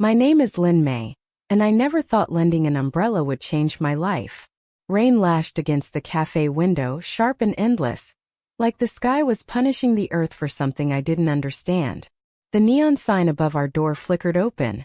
My name is Lin Mei, and I never thought lending an umbrella would change my life. Rain lashed against the cafe window, sharp and endless, like the sky was punishing the earth for something I didn't understand. The neon sign above our door flickered open,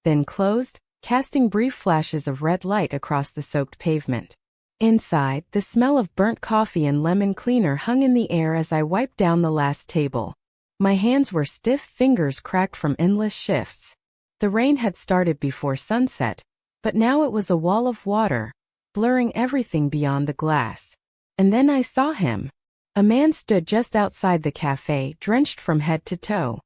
then closed, casting brief flashes of red light across the soaked pavement. Inside, the smell of burnt coffee and lemon cleaner hung in the air as I wiped down the last table. My hands were stiff, fingers cracked from endless shifts. The rain had started before sunset, but now it was a wall of water, blurring everything beyond the glass. And then I saw him. A man stood just outside the cafe, drenched from head to toe.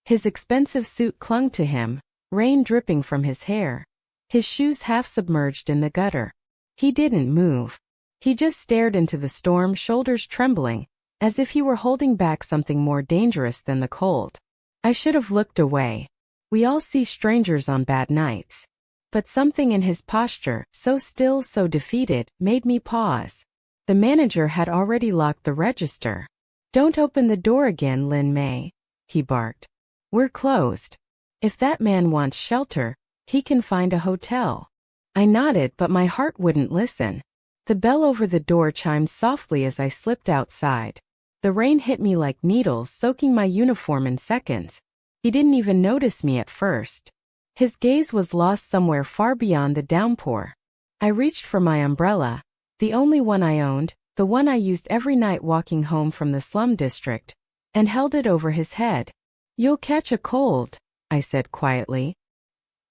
His expensive suit clung to him, rain dripping from his hair, his shoes half submerged in the gutter. He didn't move. He just stared into the storm, shoulders trembling, as if he were holding back something more dangerous than the cold. I should have looked away. We all see strangers on bad nights. But something in his posture, so still, so defeated, made me pause. The manager had already locked the register. "Don't open the door again, Lin Mei," he barked. "We're closed. If that man wants shelter, he can find a hotel." I nodded, but my heart wouldn't listen. The bell over the door chimed softly as I slipped outside. The rain hit me like needles, soaking my uniform in seconds. He didn't even notice me at first. His gaze was lost somewhere far beyond the downpour. I reached for my umbrella, the only one I owned, the one I used every night walking home from the slum district, and held it over his head. "You'll catch a cold," I said quietly.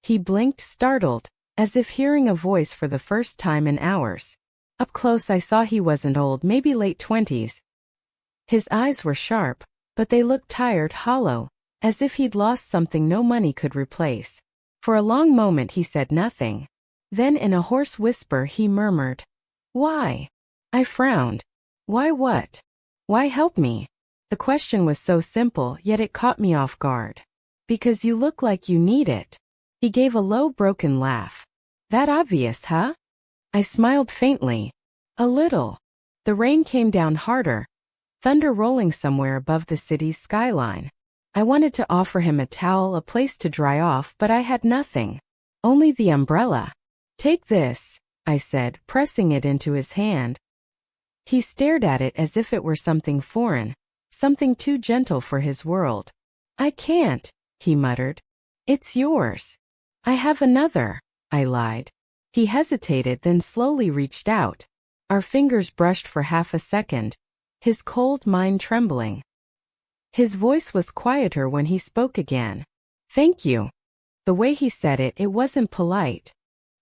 He blinked, startled, as if hearing a voice for the first time in hours. Up close I saw he wasn't old, maybe late 20s. His eyes were sharp, but they looked tired, hollow, as if he'd lost something no money could replace. For a long moment he said nothing. Then in a hoarse whisper he murmured, "Why?" I frowned. Why what? Why help me? The question was so simple, yet it caught me off guard. "Because you look like you need it." He gave a low, broken laugh. "That obvious, huh?" I smiled faintly. "A little." The rain came down harder, thunder rolling somewhere above the city's skyline. I wanted to offer him a towel, a place to dry off, but I had nothing. Only the umbrella. "Take this," I said, pressing it into his hand. He stared at it as if it were something foreign, something too gentle for his world. "I can't," he muttered. "It's yours." "I have another," I lied. He hesitated, then slowly reached out. Our fingers brushed for half a second, his cold mind trembling. His voice was quieter when he spoke again. "Thank you." The way he said it, it wasn't polite.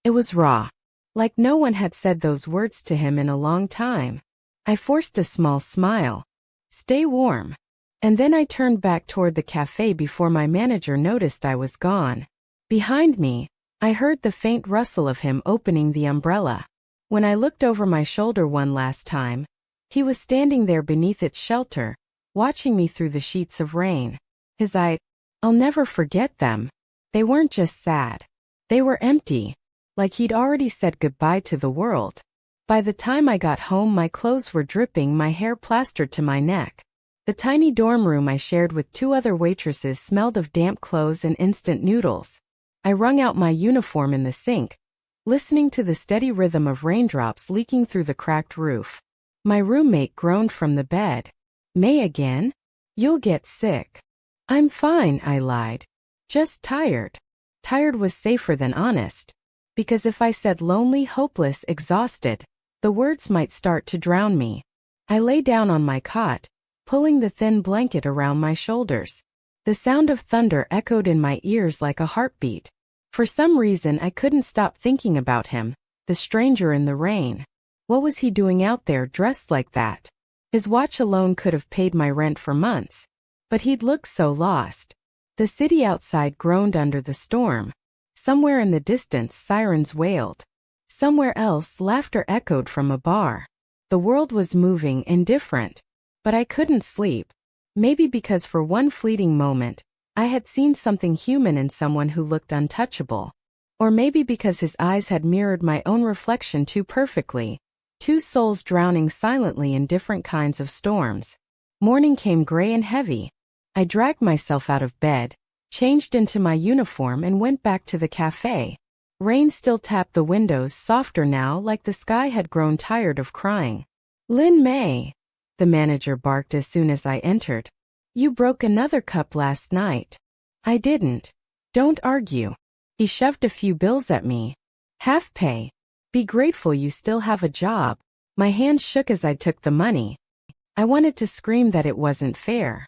It was raw. Like no one had said those words to him in a long time. I forced a small smile. "Stay warm." And then I turned back toward the cafe before my manager noticed I was gone. Behind me, I heard the faint rustle of him opening the umbrella. When I looked over my shoulder one last time, he was standing there beneath its shelter, watching me through the sheets of rain. His eyes, I'll never forget them. They weren't just sad. They were empty, like he'd already said goodbye to the world. By the time I got home, my clothes were dripping, my hair plastered to my neck. The tiny dorm room I shared with 2 other waitresses smelled of damp clothes and instant noodles. I wrung out my uniform in the sink, listening to the steady rhythm of raindrops leaking through the cracked roof. My roommate groaned from the bed. "May again? You'll get sick." "I'm fine," I lied. "Just tired." Tired was safer than honest. Because if I said lonely, hopeless, exhausted, the words might start to drown me. I lay down on my cot, pulling the thin blanket around my shoulders. The sound of thunder echoed in my ears like a heartbeat. For some reason I couldn't stop thinking about him, the stranger in the rain. What was he doing out there dressed like that? His watch alone could have paid my rent for months. But he'd looked so lost. The city outside groaned under the storm. Somewhere in the distance sirens wailed. Somewhere else laughter echoed from a bar. The world was moving, indifferent. But I couldn't sleep. Maybe because for one fleeting moment, I had seen something human in someone who looked untouchable. Or maybe because his eyes had mirrored my own reflection too perfectly. 2 souls drowning silently in different kinds of storms. Morning came gray and heavy. I dragged myself out of bed, changed into my uniform and went back to the café. Rain still tapped the windows, softer now, like the sky had grown tired of crying. "Lin Mei," the manager barked as soon as I entered. "You broke another cup last night." "I didn't." "Don't argue." He shoved a few bills at me. "Half pay. Be grateful you still have a job." My hand shook as I took the money. I wanted to scream that it wasn't fair.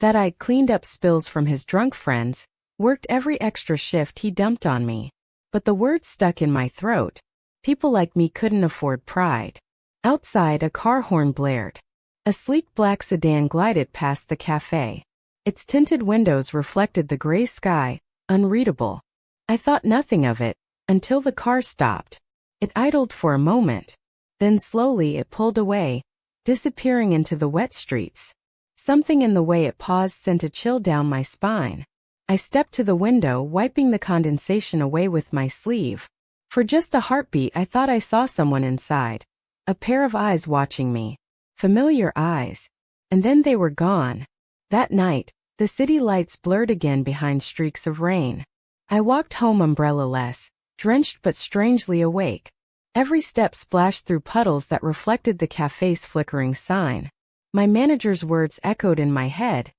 That I'd cleaned up spills from his drunk friends, worked every extra shift he dumped on me. But the words stuck in my throat. People like me couldn't afford pride. Outside, a car horn blared. A sleek black sedan glided past the café. Its tinted windows reflected the gray sky, unreadable. I thought nothing of it, until the car stopped. It idled for a moment. Then slowly it pulled away, disappearing into the wet streets. Something in the way it paused sent a chill down my spine. I stepped to the window, wiping the condensation away with my sleeve. For just a heartbeat I thought I saw someone inside. A pair of eyes watching me. Familiar eyes. And then they were gone. That night, the city lights blurred again behind streaks of rain. I walked home umbrella-less, drenched but strangely awake. Every step splashed through puddles that reflected the café's flickering sign. My manager's words echoed in my head.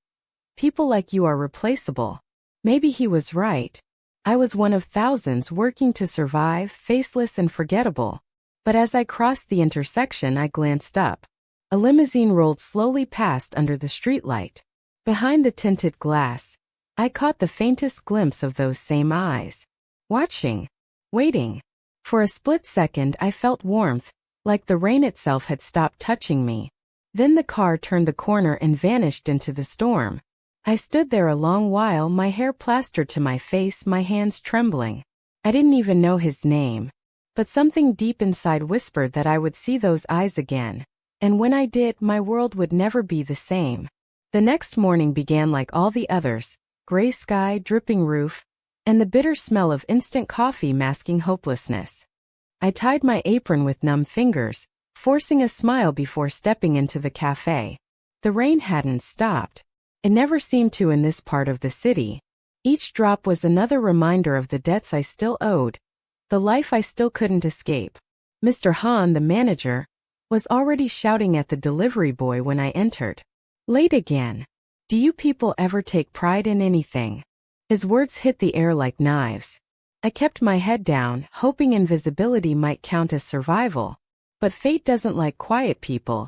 "People like you are replaceable." Maybe he was right. I was one of thousands working to survive, faceless and forgettable. But as I crossed the intersection, I glanced up. A limousine rolled slowly past under the streetlight. Behind the tinted glass, I caught the faintest glimpse of those same eyes. Watching. Waiting. For a split second I felt warmth, like the rain itself had stopped touching me. Then the car turned the corner and vanished into the storm. I stood there a long while, my hair plastered to my face, my hands trembling. I didn't even know his name. But something deep inside whispered that I would see those eyes again. And when I did, my world would never be the same. The next morning began like all the others. Gray sky, dripping roof, and the bitter smell of instant coffee masking hopelessness. I tied my apron with numb fingers, forcing a smile before stepping into the café. The rain hadn't stopped. It never seemed to in this part of the city. Each drop was another reminder of the debts I still owed, the life I still couldn't escape. Mr. Han, the manager, was already shouting at the delivery boy when I entered. "Late again. Do you people ever take pride in anything?" His words hit the air like knives. I kept my head down, hoping invisibility might count as survival. But fate doesn't like quiet people.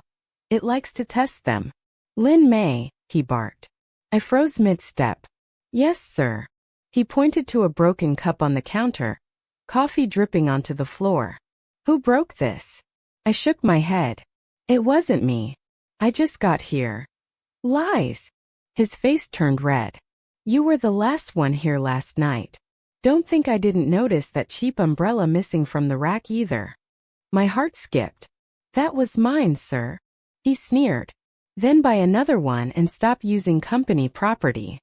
It likes to test them. "Lin Mei," he barked. I froze mid-step. "Yes, sir." He pointed to a broken cup on the counter, coffee dripping onto the floor. "Who broke this?" I shook my head. "It wasn't me. I just got here." "Lies." His face turned red. "You were the last one here last night. Don't think I didn't notice that cheap umbrella missing from the rack either." My heart skipped. "That was mine, sir." He sneered. "Then buy another one and stop using company property."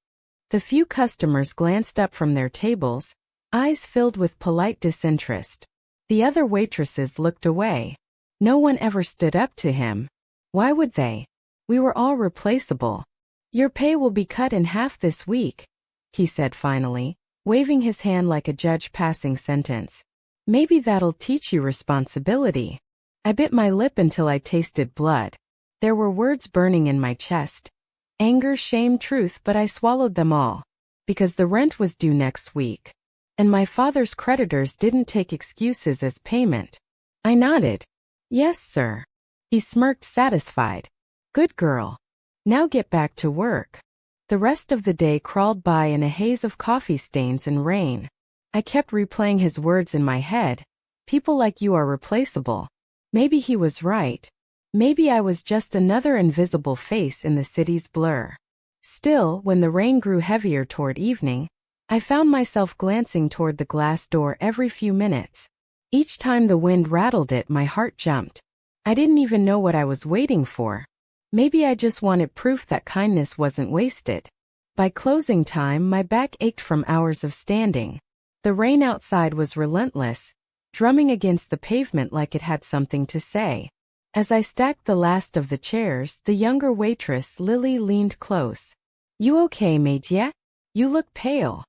The few customers glanced up from their tables, eyes filled with polite disinterest. The other waitresses looked away. No one ever stood up to him. Why would they? We were all replaceable. "Your pay will be cut in half this week," he said finally, waving his hand like a judge passing sentence. "Maybe that'll teach you responsibility." I bit my lip until I tasted blood. There were words burning in my chest. Anger, shame, truth, but I swallowed them all. Because the rent was due next week. And my father's creditors didn't take excuses as payment. I nodded. "Yes, sir." He smirked, satisfied. "Good girl. Now get back to work." The rest of the day crawled by in a haze of coffee stains and rain. I kept replaying his words in my head. "People like you are replaceable." Maybe he was right. Maybe I was just another invisible face in the city's blur. Still, when the rain grew heavier toward evening, I found myself glancing toward the glass door every few minutes. Each time the wind rattled it, my heart jumped. I didn't even know what I was waiting for. Maybe I just wanted proof that kindness wasn't wasted. By closing time, my back ached from hours of standing. The rain outside was relentless, drumming against the pavement like it had something to say. As I stacked the last of the chairs, the younger waitress, Lily, leaned close. "You okay, mate, yeah?" You look pale.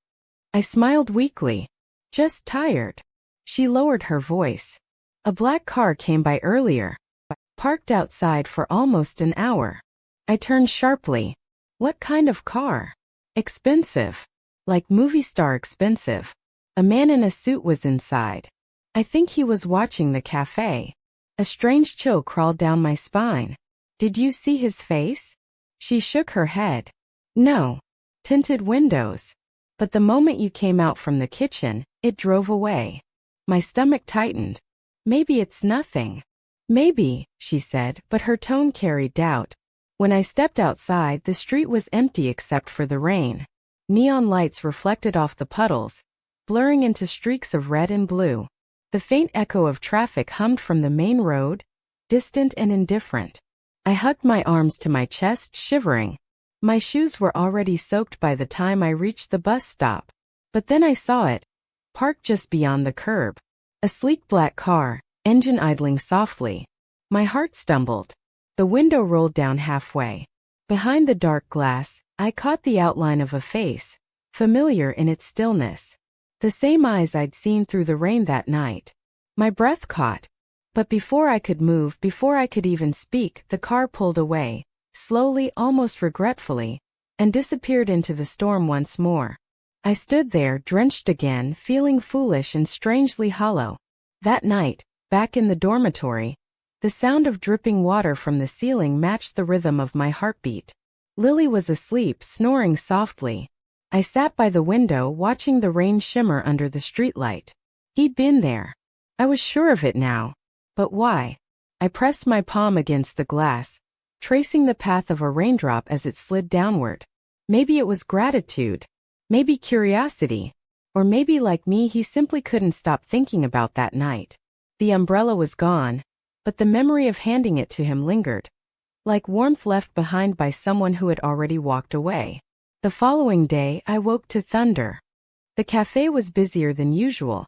I smiled weakly. Just tired. She lowered her voice. A black car came by earlier, parked outside for almost an hour. I turned sharply. What kind of car? Expensive. Like movie star expensive. A man in a suit was inside. I think he was watching the cafe. A strange chill crawled down my spine. Did you see his face? She shook her head. No. Tinted windows. But the moment you came out from the kitchen, it drove away. My stomach tightened. Maybe it's nothing. Maybe, she said, but her tone carried doubt. When I stepped outside, the street was empty except for the rain. Neon lights reflected off the puddles, blurring into streaks of red and blue. The faint echo of traffic hummed from the main road, distant and indifferent. I hugged my arms to my chest, shivering. My shoes were already soaked by the time I reached the bus stop. But then I saw it, parked just beyond the curb. A sleek black car, engine idling softly. My heart stumbled. The window rolled down halfway. Behind the dark glass, I caught the outline of a face, familiar in its stillness. The same eyes I'd seen through the rain that night. My breath caught. But before I could move, before I could even speak, the car pulled away, slowly, almost regretfully, and disappeared into the storm once more. I stood there, drenched again, feeling foolish and strangely hollow. That night, back in the dormitory, the sound of dripping water from the ceiling matched the rhythm of my heartbeat. Lily was asleep, snoring softly. I sat by the window, watching the rain shimmer under the streetlight. He'd been there. I was sure of it now. But why? I pressed my palm against the glass, tracing the path of a raindrop as it slid downward. Maybe it was gratitude. Maybe curiosity. Or maybe, like me, he simply couldn't stop thinking about that night. The umbrella was gone, but the memory of handing it to him lingered, like warmth left behind by someone who had already walked away. The following day, I woke to thunder. The cafe was busier than usual.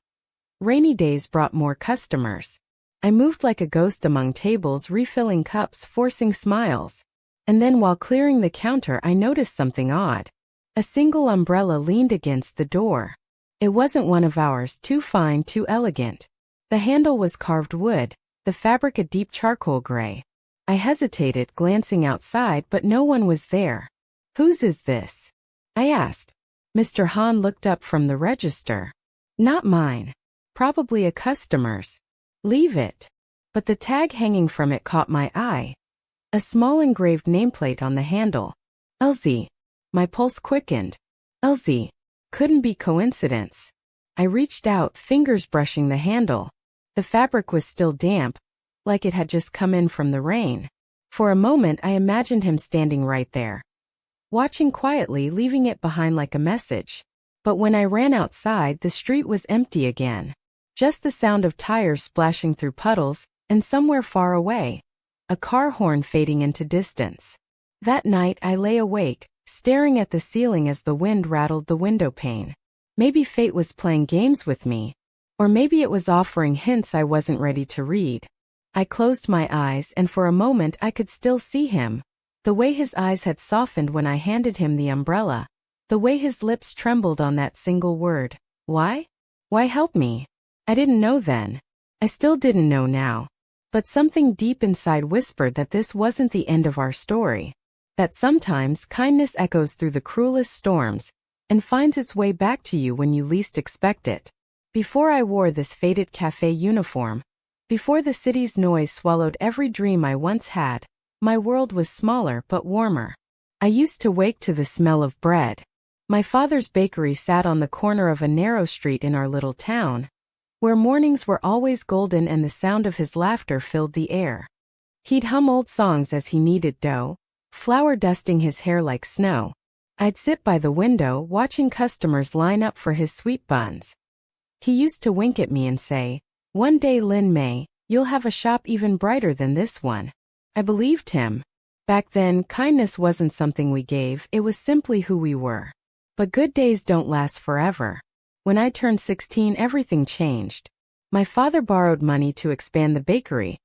Rainy days brought more customers. I moved like a ghost among tables, refilling cups, forcing smiles. And then while clearing the counter, I noticed something odd. A single umbrella leaned against the door. It wasn't one of ours, too fine, too elegant. The handle was carved wood, the fabric a deep charcoal gray. I hesitated, glancing outside, but no one was there. Whose is this? I asked. Mr. Han looked up from the register. Not mine. Probably a customer's. Leave it. But the tag hanging from it caught my eye. A small engraved nameplate on the handle. Elsie. My pulse quickened. Elsie. Couldn't be coincidence. I reached out, fingers brushing the handle. The fabric was still damp, like it had just come in from the rain. For a moment I imagined him standing right there, watching quietly, leaving it behind like a message. But when I ran outside, the street was empty again. Just the sound of tires splashing through puddles, and somewhere far away, a car horn fading into distance. That night I lay awake, staring at the ceiling as the wind rattled the window pane. Maybe fate was playing games with me, or maybe it was offering hints I wasn't ready to read. I closed my eyes, and for a moment I could still see him. The way his eyes had softened when I handed him the umbrella. The way his lips trembled on that single word. Why? Why help me? I didn't know then. I still didn't know now. But something deep inside whispered that this wasn't the end of our story. That sometimes kindness echoes through the cruelest storms and finds its way back to you when you least expect it. Before I wore this faded cafe uniform, before the city's noise swallowed every dream I once had, my world was smaller but warmer. I used to wake to the smell of bread. My father's bakery sat on the corner of a narrow street in our little town, where mornings were always golden and the sound of his laughter filled the air. He'd hum old songs as he kneaded dough, flour dusting his hair like snow. I'd sit by the window watching customers line up for his sweet buns. He used to wink at me and say, "One day, Lin Mei, you'll have a shop even brighter than this one." I believed him. Back then, kindness wasn't something we gave, it was simply who we were. But good days don't last forever. When I turned 16, everything changed. My father borrowed money to expand the bakery.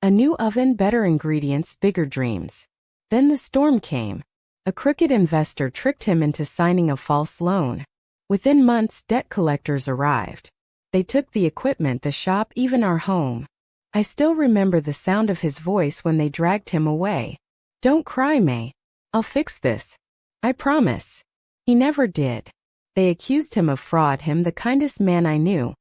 A new oven, better ingredients, bigger dreams. Then the storm came. A crooked investor tricked him into signing a false loan. Within months, debt collectors arrived. They took the equipment, the shop, even our home. I still remember the sound of his voice when they dragged him away. "Don't cry, Mei. I'll fix this. I promise." He never did. They accused him of fraud, him the kindest man I knew,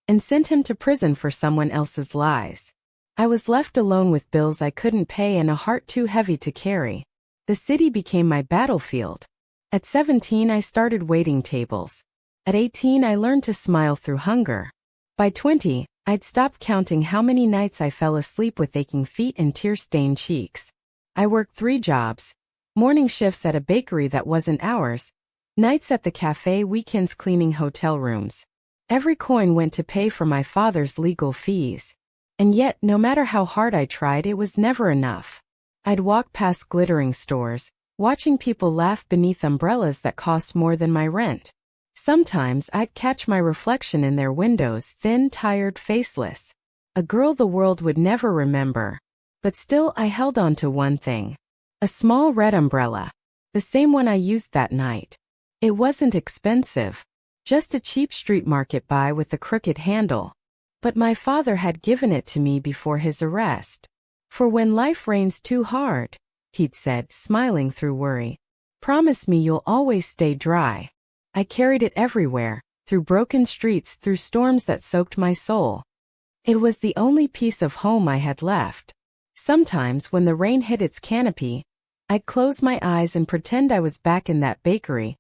and sent him to prison for someone else's lies. I was left alone with bills I couldn't pay and a heart too heavy to carry. The city became my battlefield. At 17, I started waiting tables. At 18, I learned to smile through hunger. By 20, I'd stopped counting how many nights I fell asleep with aching feet and tear-stained cheeks. I worked 3 jobs. Morning shifts at a bakery that wasn't ours. Nights at the café, weekends cleaning hotel rooms. Every coin went to pay for my father's legal fees. And yet, no matter how hard I tried, it was never enough. I'd walk past glittering stores, watching people laugh beneath umbrellas that cost more than my rent. Sometimes I'd catch my reflection in their windows, thin, tired, faceless. A girl the world would never remember. But still I held on to one thing. A small red umbrella. The same one I used that night. It wasn't expensive. Just a cheap street market buy with a crooked handle. But my father had given it to me before his arrest. "For when life rains too hard," he'd said, smiling through worry, "promise me you'll always stay dry." I carried it everywhere, through broken streets, through storms that soaked my soul. It was the only piece of home I had left. Sometimes when the rain hit its canopy, I'd close my eyes and pretend I was back in that bakery,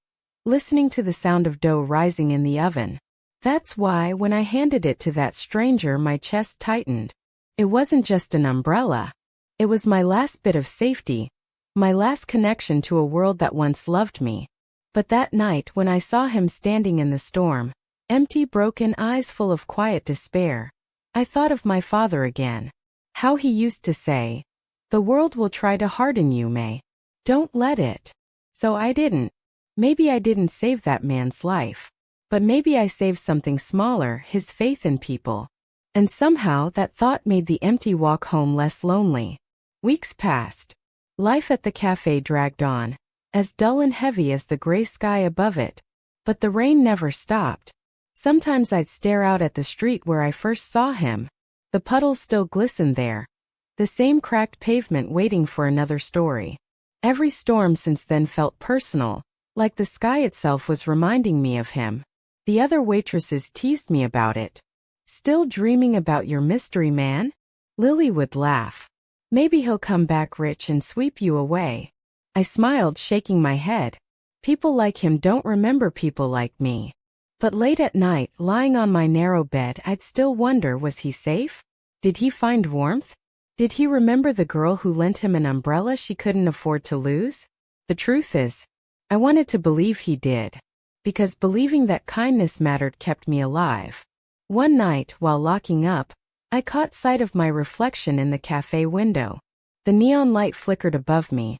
listening to the sound of dough rising in the oven. That's why when I handed it to that stranger, my chest tightened. It wasn't just an umbrella. It was my last bit of safety, my last connection to a world that once loved me. But that night when I saw him standing in the storm, empty, broken eyes full of quiet despair, I thought of my father again. How he used to say, "The world will try to harden you, Mei. Don't let it." So I didn't. Maybe I didn't save that man's life. But maybe I saved something smaller, his faith in people. And somehow that thought made the empty walk home less lonely. Weeks passed. Life at the cafe dragged on, as dull and heavy as the gray sky above it. But the rain never stopped. Sometimes I'd stare out at the street where I first saw him. The puddles still glistened there. The same cracked pavement waiting for another story. Every storm since then felt personal, like the sky itself was reminding me of him. The other waitresses teased me about it. "Still dreaming about your mystery man?" Lily would laugh. "Maybe he'll come back rich and sweep you away." I smiled, shaking my head. People like him don't remember people like me. But late at night, lying on my narrow bed, I'd still wonder, was he safe? Did he find warmth? Did he remember the girl who lent him an umbrella she couldn't afford to lose? The truth is, I wanted to believe he did. Because believing that kindness mattered kept me alive. One night, while locking up, I caught sight of my reflection in the cafe window. The neon light flickered above me.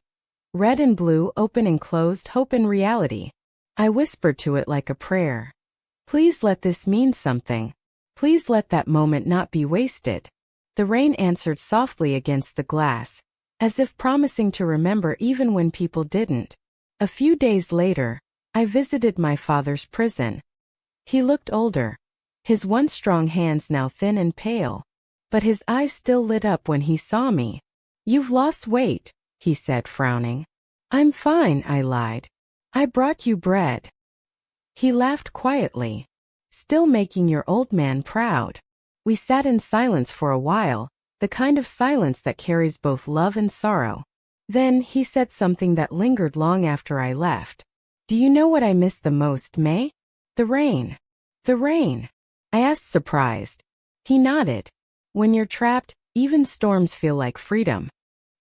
Red and blue, open and closed, hope and reality. I whispered to it like a prayer. "Please let this mean something. Please let that moment not be wasted." The rain answered softly against the glass, as if promising to remember even when people didn't. A few days later, I visited my father's prison. He looked older, his once strong hands now thin and pale, but his eyes still lit up when he saw me. "You've lost weight," he said, frowning. "I'm fine," I lied. "I brought you bread." He laughed quietly. "Still making your old man proud." We sat in silence for a while, the kind of silence that carries both love and sorrow. Then he said something that lingered long after I left. "Do you know what I miss the most, Mei?" "The rain." "The rain?" I asked, surprised. He nodded. "When you're trapped, even storms feel like freedom.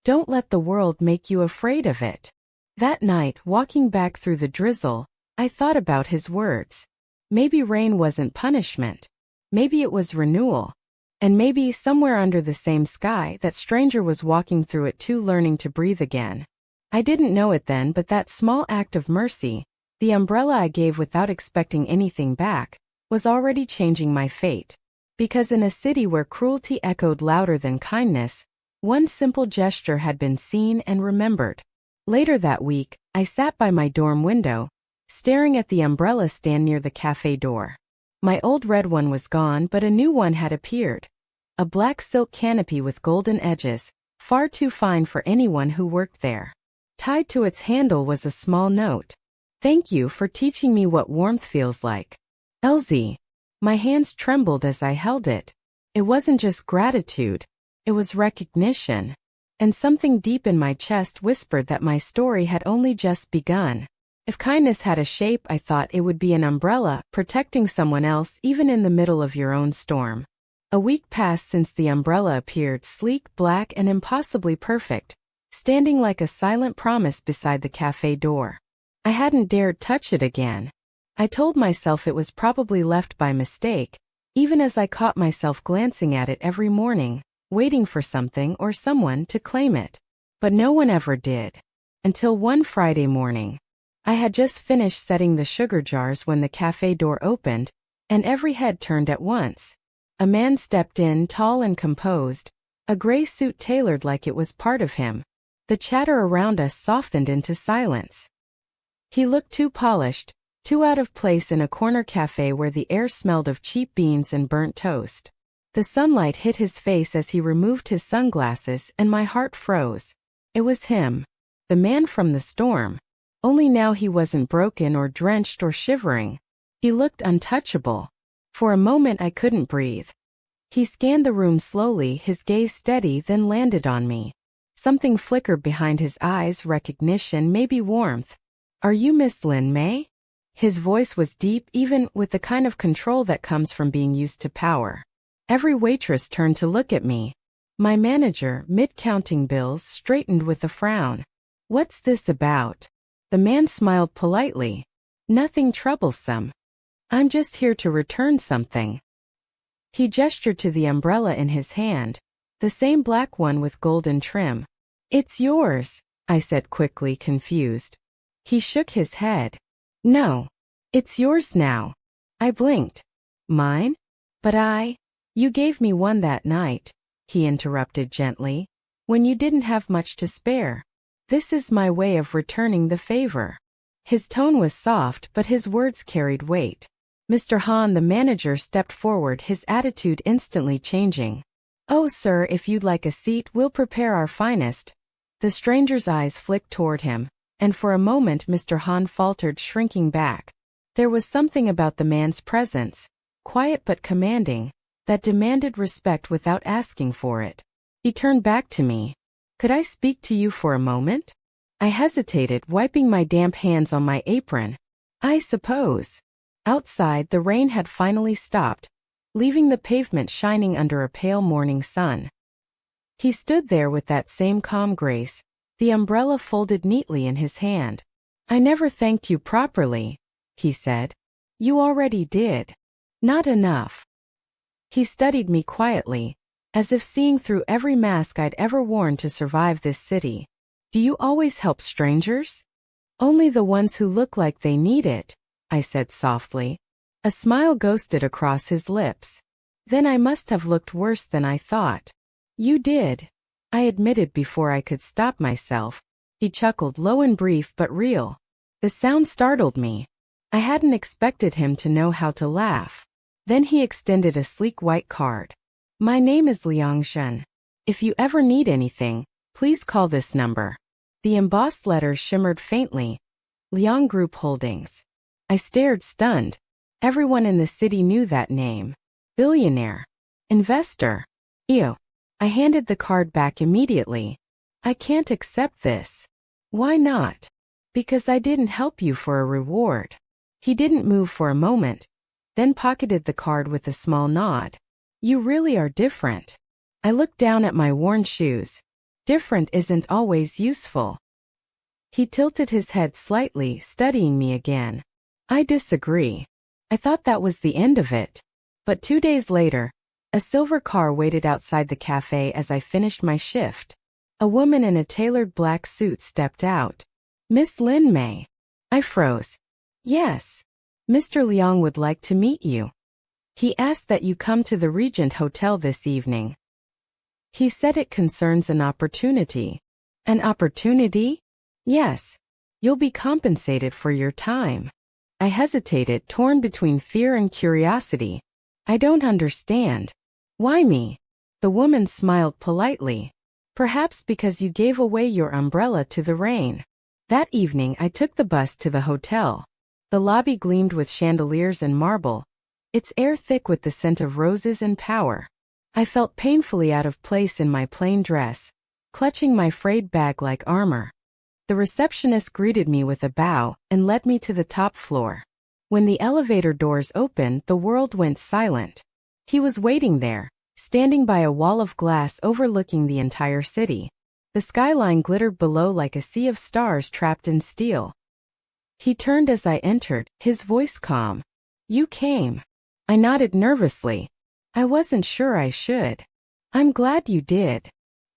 Don't let the world make you afraid of it." That night, walking back through the drizzle, I thought about his words. Maybe rain wasn't punishment. Maybe it was renewal. And maybe somewhere under the same sky, that stranger was walking through it too, learning to breathe again. I didn't know it then, but that small act of mercy, the umbrella I gave without expecting anything back, was already changing my fate. Because in a city where cruelty echoed louder than kindness, one simple gesture had been seen and remembered. Later that week, I sat by my dorm window, staring at the umbrella stand near the cafe door. My old red one was gone, but a new one had appeared. A black silk canopy with golden edges, far too fine for anyone who worked there. Tied to its handle was a small note. "Thank you for teaching me what warmth feels like. Elsie." My hands trembled as I held it. It wasn't just gratitude. It was recognition. And something deep in my chest whispered that my story had only just begun. If kindness had a shape, I thought it would be an umbrella, protecting someone else even in the middle of your own storm. A week passed since the umbrella appeared, sleek, black, and impossibly perfect, standing like a silent promise beside the cafe door. I hadn't dared touch it again. I told myself it was probably left by mistake, even as I caught myself glancing at it every morning, waiting for something or someone to claim it. But no one ever did. Until one Friday morning. I had just finished setting the sugar jars when the cafe door opened, and every head turned at once. A man stepped in, tall and composed, a gray suit tailored like it was part of him. The chatter around us softened into silence. He looked too polished, too out of place in a corner cafe where the air smelled of cheap beans and burnt toast. The sunlight hit his face as he removed his sunglasses, and my heart froze. It was him, the man from the storm. Only now he wasn't broken or drenched or shivering. He looked untouchable. For a moment I couldn't breathe. He scanned the room slowly, his gaze steady, then landed on me. Something flickered behind his eyes, recognition, maybe warmth. "Are you Miss Lin Mei?" His voice was deep, even with the kind of control that comes from being used to power. Every waitress turned to look at me. My manager, mid-counting bills, straightened with a frown. "What's this about?" The man smiled politely. "Nothing troublesome. I'm just here to return something." He gestured to the umbrella in his hand, the same black one with golden trim. "It's yours," I said quickly, confused. He shook his head. "No. It's yours now." I blinked. "Mine? But You gave me one that night," he interrupted gently, "when you didn't have much to spare. This is my way of returning the favor." His tone was soft, but his words carried weight. Mr. Han, the manager, stepped forward, his attitude instantly changing. "Oh, sir, if you'd like a seat, we'll prepare our finest." The stranger's eyes flicked toward him, and for a moment Mr. Han faltered, shrinking back. There was something about the man's presence, quiet but commanding, that demanded respect without asking for it. He turned back to me. "Could I speak to you for a moment?" I hesitated, wiping my damp hands on my apron. "I suppose." Outside, the rain had finally stopped, leaving the pavement shining under a pale morning sun. He stood there with that same calm grace, the umbrella folded neatly in his hand. "I never thanked you properly," he said. "You already did. Not enough." He studied me quietly, as if seeing through every mask I'd ever worn to survive this city. "Do you always help strangers?" "Only the ones who look like they need it," I said softly. A smile ghosted across his lips. "Then I must have looked worse than I thought." "You did," I admitted before I could stop myself. He chuckled, low and brief but real. The sound startled me. I hadn't expected him to know how to laugh. Then he extended a sleek white card. "My name is Liang Zhen. If you ever need anything, please call this number." The embossed letters shimmered faintly. Liang Group Holdings. I stared, stunned. Everyone in the city knew that name. Billionaire. Investor. Ew. I handed the card back immediately. "I can't accept this." "Why not?" "Because I didn't help you for a reward." He didn't move for a moment, then pocketed the card with a small nod. "You really are different." I looked down at my worn shoes. Different isn't always useful. He tilted his head slightly, studying me again. "I disagree. I thought that was the end of it." But 2 days later, a silver car waited outside the cafe as I finished my shift. A woman in a tailored black suit stepped out. "Miss Lin Mei." I froze. "Yes. Mr. Liang would like to meet you. He asked that you come to the Regent Hotel this evening. He said it concerns an opportunity." "An opportunity?" Yes. You'll be compensated for your time. I hesitated, torn between fear and curiosity. I don't understand. Why me? The woman smiled politely. Perhaps because you gave away your umbrella to the rain. That evening I took the bus to the hotel. The lobby gleamed with chandeliers and marble, its air thick with the scent of roses and power. I felt painfully out of place in my plain dress, clutching my frayed bag like armor. The receptionist greeted me with a bow and led me to the top floor. When the elevator doors opened, the world went silent. He was waiting there, standing by a wall of glass overlooking the entire city. The skyline glittered below like a sea of stars trapped in steel. He turned as I entered, his voice calm. You came. I nodded nervously. I wasn't sure I should. I'm glad you did.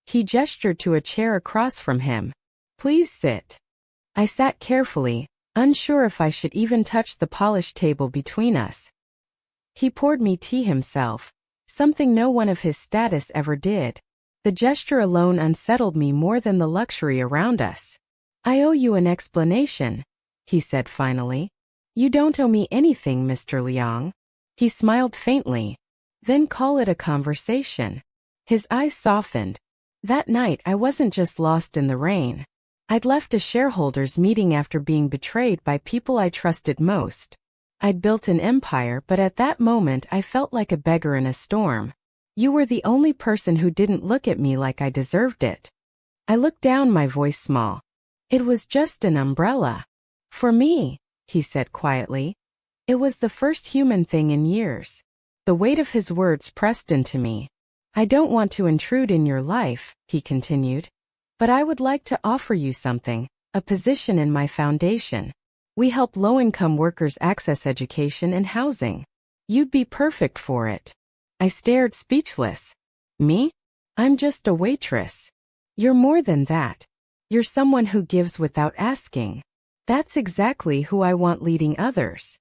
He gestured to a chair across from him. Please sit. I sat carefully, unsure if I should even touch the polished table between us. He poured me tea himself, something no one of his status ever did. The gesture alone unsettled me more than the luxury around us. I owe you an explanation, he said finally. You don't owe me anything, Mr. Liang. He smiled faintly. Then call it a conversation. His eyes softened. That night I wasn't just lost in the rain. I'd left a shareholders' meeting after being betrayed by people I trusted most. I'd built an empire, but at that moment I felt like a beggar in a storm. You were the only person who didn't look at me like I deserved it. I looked down, my voice small. It was just an umbrella. For me, he said quietly. It was the first human thing in years. The weight of his words pressed into me. I don't want to intrude in your life, he continued. But I would like to offer you something, a position in my foundation. We help low-income workers access education and housing. You'd be perfect for it. I stared speechless. Me? I'm just a waitress. You're more than that. You're someone who gives without asking. That's exactly who I want leading others.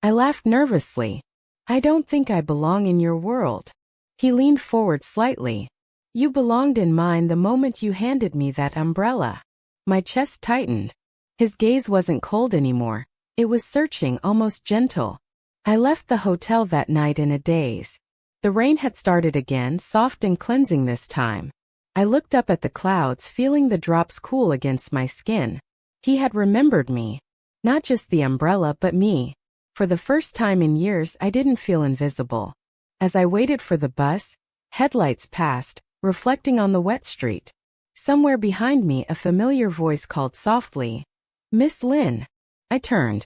I laughed nervously. I don't think I belong in your world. He leaned forward slightly. You belonged in mine the moment you handed me that umbrella. My chest tightened. His gaze wasn't cold anymore. It was searching, almost gentle. I left the hotel that night in a daze. The rain had started again, soft and cleansing this time. I looked up at the clouds, feeling the drops cool against my skin. He had remembered me. Not just the umbrella, but me. For the first time in years, I didn't feel invisible. As I waited for the bus, headlights passed, reflecting on the wet street. Somewhere behind me, a familiar voice called softly, Miss Lin. I turned.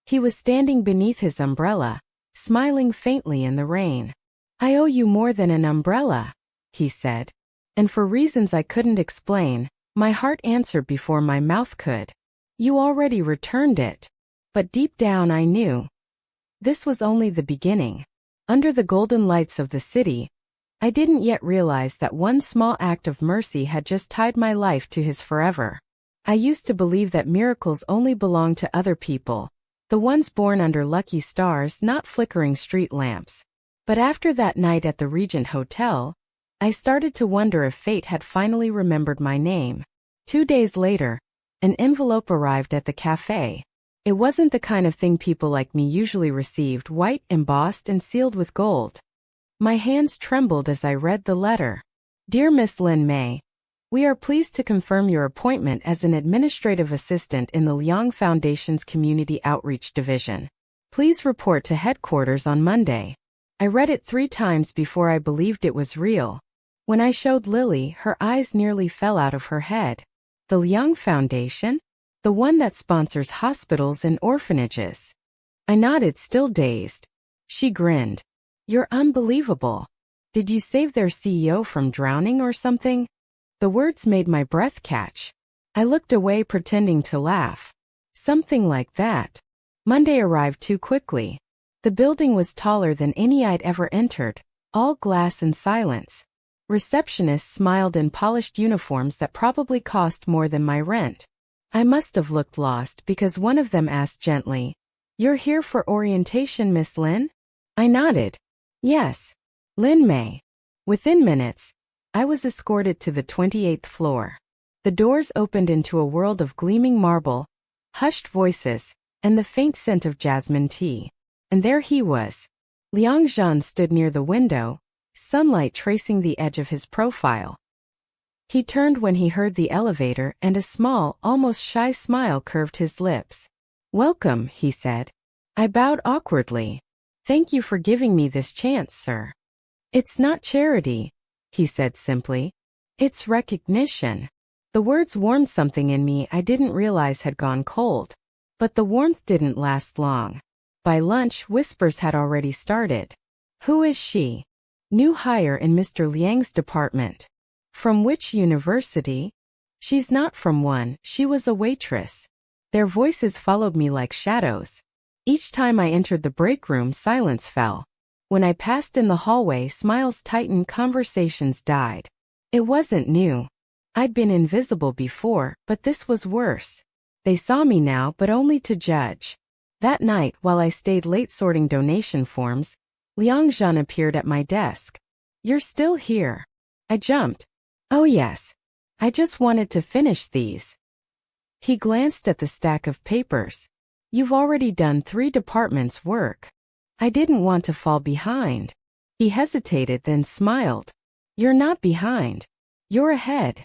He was standing beneath his umbrella, smiling faintly in the rain. I owe you more than an umbrella, he said. And for reasons I couldn't explain, my heart answered before my mouth could. You already returned it. But deep down I knew. This was only the beginning. Under the golden lights of the city, I didn't yet realize that one small act of mercy had just tied my life to his forever. I used to believe that miracles only belonged to other people, the ones born under lucky stars, not flickering street lamps. But after that night at the Regent Hotel, I started to wonder if fate had finally remembered my name. 2 days later, an envelope arrived at the café. It wasn't the kind of thing people like me usually received, white, embossed, and sealed with gold. My hands trembled as I read the letter. Dear Miss Lin Mei, we are pleased to confirm your appointment as an administrative assistant in the Liang Foundation's Community Outreach Division. Please report to headquarters on Monday. I read it 3 times before I believed it was real. When I showed Lily, her eyes nearly fell out of her head. The Liang Foundation? The one that sponsors hospitals and orphanages. I nodded, still dazed. She grinned. You're unbelievable. Did you save their CEO from drowning or something? The words made my breath catch. I looked away, pretending to laugh. Something like that. Monday arrived too quickly. The building was taller than any I'd ever entered, all glass and silence. Receptionists smiled in polished uniforms that probably cost more than my rent. I must have looked lost because one of them asked gently, You're here for orientation, Miss Lin? I nodded. Yes. Lin Mei. Within minutes, I was escorted to the 28th floor. The doors opened into a world of gleaming marble, hushed voices, and the faint scent of jasmine tea. And there he was. Liang Zhen stood near the window, sunlight tracing the edge of his profile. He turned when he heard the elevator, and a small, almost shy smile curved his lips. "Welcome," he said. I bowed awkwardly. "Thank you for giving me this chance, sir." "It's not charity," he said simply. "It's recognition." The words warmed something in me I didn't realize had gone cold. But the warmth didn't last long. By lunch, whispers had already started. "Who is she?" "New hire in Mr. Liang's department." "From which university?" "She's not from one, she was a waitress." Their voices followed me like shadows. Each time I entered the break room, silence fell. When I passed in the hallway, smiles tightened, conversations died. It wasn't new. I'd been invisible before, but this was worse. They saw me now, but only to judge. That night, while I stayed late sorting donation forms, Liang Zhen appeared at my desk. "You're still here." I jumped. "Oh yes. I just wanted to finish these." He glanced at the stack of papers. "You've already done 3 departments' work." I didn't want to fall behind. He hesitated, then smiled. "You're not behind. You're ahead."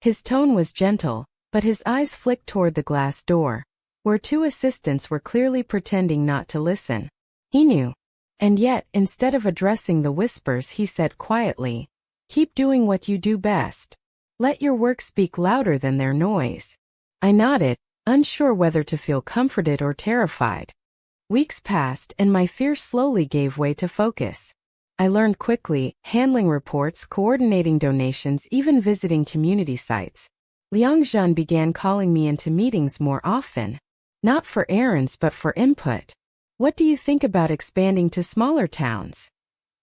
His tone was gentle, but his eyes flicked toward the glass door, where 2 assistants were clearly pretending not to listen. He knew. And yet, instead of addressing the whispers, he said quietly, "Keep doing what you do best. Let your work speak louder than their noise." I nodded, unsure whether to feel comforted or terrified. Weeks passed, and my fear slowly gave way to focus. I learned quickly, handling reports, coordinating donations, even visiting community sites. Liang Zhen began calling me into meetings more often. Not for errands but for input. "What do you think about expanding to smaller towns?"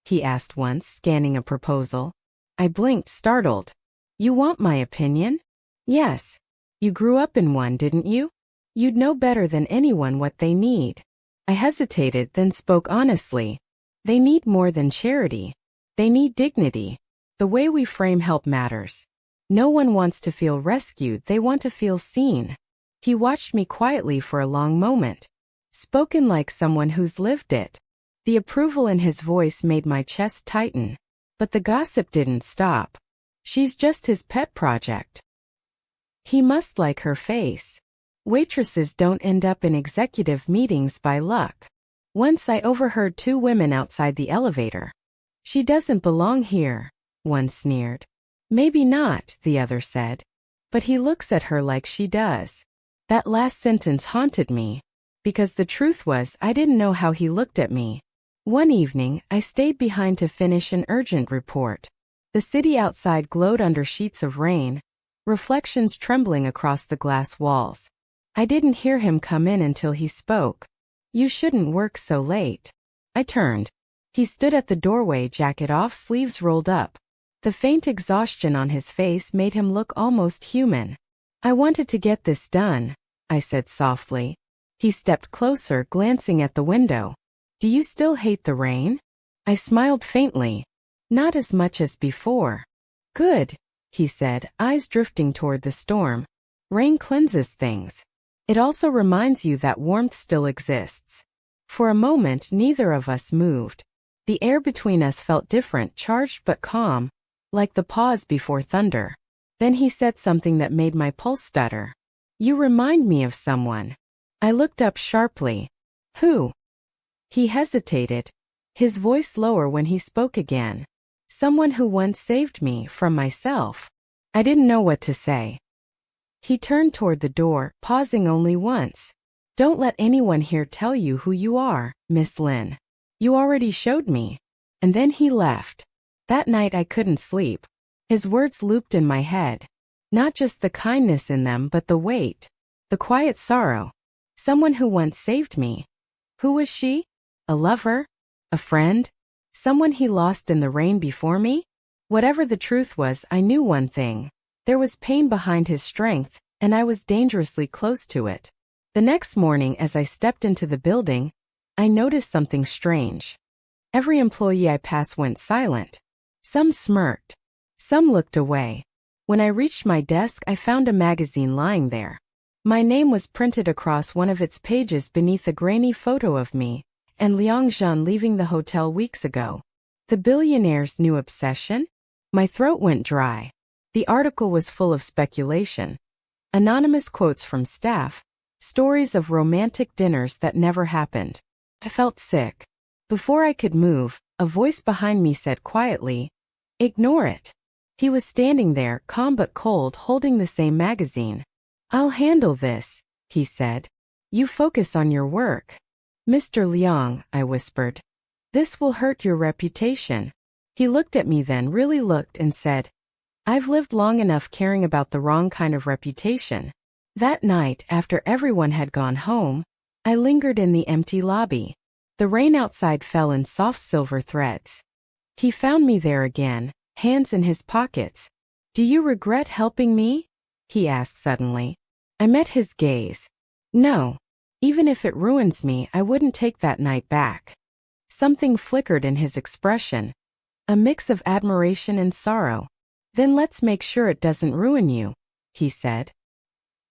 he asked once, scanning a proposal. I blinked, startled. "You want my opinion?" "Yes. You grew up in one, didn't you? You'd know better than anyone what they need." I hesitated, then spoke honestly. They need more than charity. They need dignity. The way we frame help matters. No one wants to feel rescued, they want to feel seen. He watched me quietly for a long moment. Spoken like someone who's lived it. The approval in his voice made my chest tighten. But the gossip didn't stop. "She's just his pet project. He must like her face. Waitresses don't end up in executive meetings by luck." Once I overheard 2 women outside the elevator. "She doesn't belong here," one sneered. "Maybe not," the other said. "But he looks at her like she does." That last sentence haunted me. Because the truth was, I didn't know how he looked at me. One evening, I stayed behind to finish an urgent report. The city outside glowed under sheets of rain, reflections trembling across the glass walls. I didn't hear him come in until he spoke. "You shouldn't work so late." I turned. He stood at the doorway, jacket off, sleeves rolled up. The faint exhaustion on his face made him look almost human. "I wanted to get this done," I said softly. He stepped closer, glancing at the window. "Do you still hate the rain?" I smiled faintly. "Not as much as before." "Good," he said, eyes drifting toward the storm. "Rain cleanses things. It also reminds you that warmth still exists." For a moment, neither of us moved. The air between us felt different, charged but calm, like the pause before thunder. Then he said something that made my pulse stutter. "You remind me of someone." I looked up sharply. "Who?" He hesitated, his voice lower when he spoke again. "Someone who once saved me from myself." I didn't know what to say. He turned toward the door, pausing only once. "Don't let anyone here tell you who you are, Miss Lin. You already showed me." And then he left. That night I couldn't sleep. His words looped in my head. Not just the kindness in them, but the weight. The quiet sorrow. Someone who once saved me. Who was she? A lover? A friend? Someone he lost in the rain before me? Whatever the truth was, I knew one thing. There was pain behind his strength, and I was dangerously close to it. The next morning, as I stepped into the building, I noticed something strange. Every employee I passed went silent. Some smirked. Some looked away. When I reached my desk, I found a magazine lying there. My name was printed across one of its pages beneath a grainy photo of me and Liang Zhen leaving the hotel weeks ago. The billionaire's new obsession? My throat went dry. The article was full of speculation. Anonymous quotes from staff, stories of romantic dinners that never happened. I felt sick. Before I could move, a voice behind me said quietly, "Ignore it." He was standing there, calm but cold, holding the same magazine. "I'll handle this," he said. "You focus on your work." "Mr. Liang," I whispered. "This will hurt your reputation." He looked at me, then really looked, and said, "I've lived long enough caring about the wrong kind of reputation." That night, after everyone had gone home, I lingered in the empty lobby. The rain outside fell in soft silver threads. He found me there again, hands in his pockets. "Do you regret helping me?" he asked suddenly. I met his gaze. "No. Even if it ruins me, I wouldn't take that night back." Something flickered in his expression, a mix of admiration and sorrow. "Then let's make sure it doesn't ruin you," he said.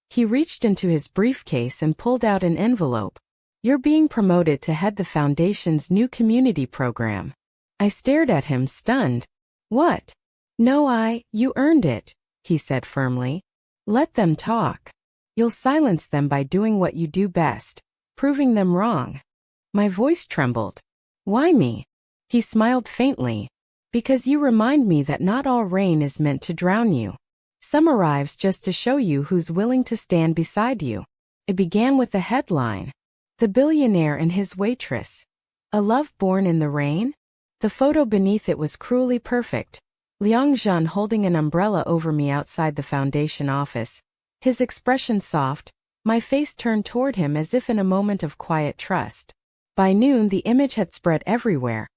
He reached into his briefcase and pulled out an envelope. "You're being promoted to head the foundation's new community program." I stared at him, stunned. "What?" "No, you earned it," he said firmly. "Let them talk. You'll silence them by doing what you do best, proving them wrong." My voice trembled. "Why me?" He smiled faintly. "Because you remind me that not all rain is meant to drown you. Some arrives just to show you who's willing to stand beside you." It began with a headline, "The Billionaire and His Waitress. A Love Born in the Rain?" The photo beneath it was cruelly perfect. Liang Zhen holding an umbrella over me outside the foundation office. His expression soft, my face turned toward him as if in a moment of quiet trust. By noon, the image had spread everywhere.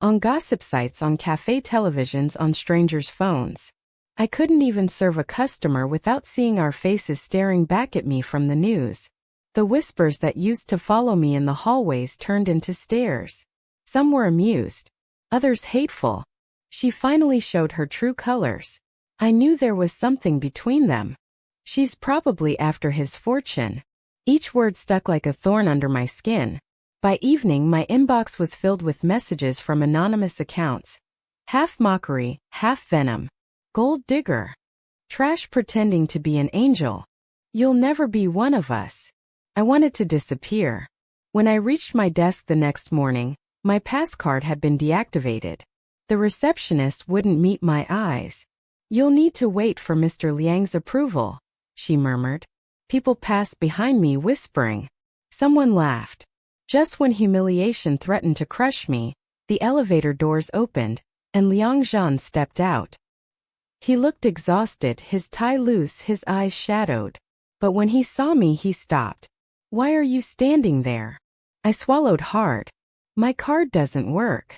On gossip sites, on café televisions, on strangers' phones. I couldn't even serve a customer without seeing our faces staring back at me from the news. The whispers that used to follow me in the hallways turned into stares. Some were amused, others hateful. She finally showed her true colors. I knew there was something between them. "She's probably after his fortune." Each word stuck like a thorn under my skin. By evening, my inbox was filled with messages from anonymous accounts. Half mockery, half venom. "Gold digger." "Trash pretending to be an angel." "You'll never be one of us." I wanted to disappear. When I reached my desk the next morning, my pass card had been deactivated. The receptionist wouldn't meet my eyes. "You'll need to wait for Mr. Liang's approval," she murmured. People passed behind me, whispering. Someone laughed. Just when humiliation threatened to crush me, the elevator doors opened, and Liang Zhen stepped out. He looked exhausted, his tie loose, his eyes shadowed. But when he saw me, he stopped. "Why are you standing there?" I swallowed hard. "My card doesn't work."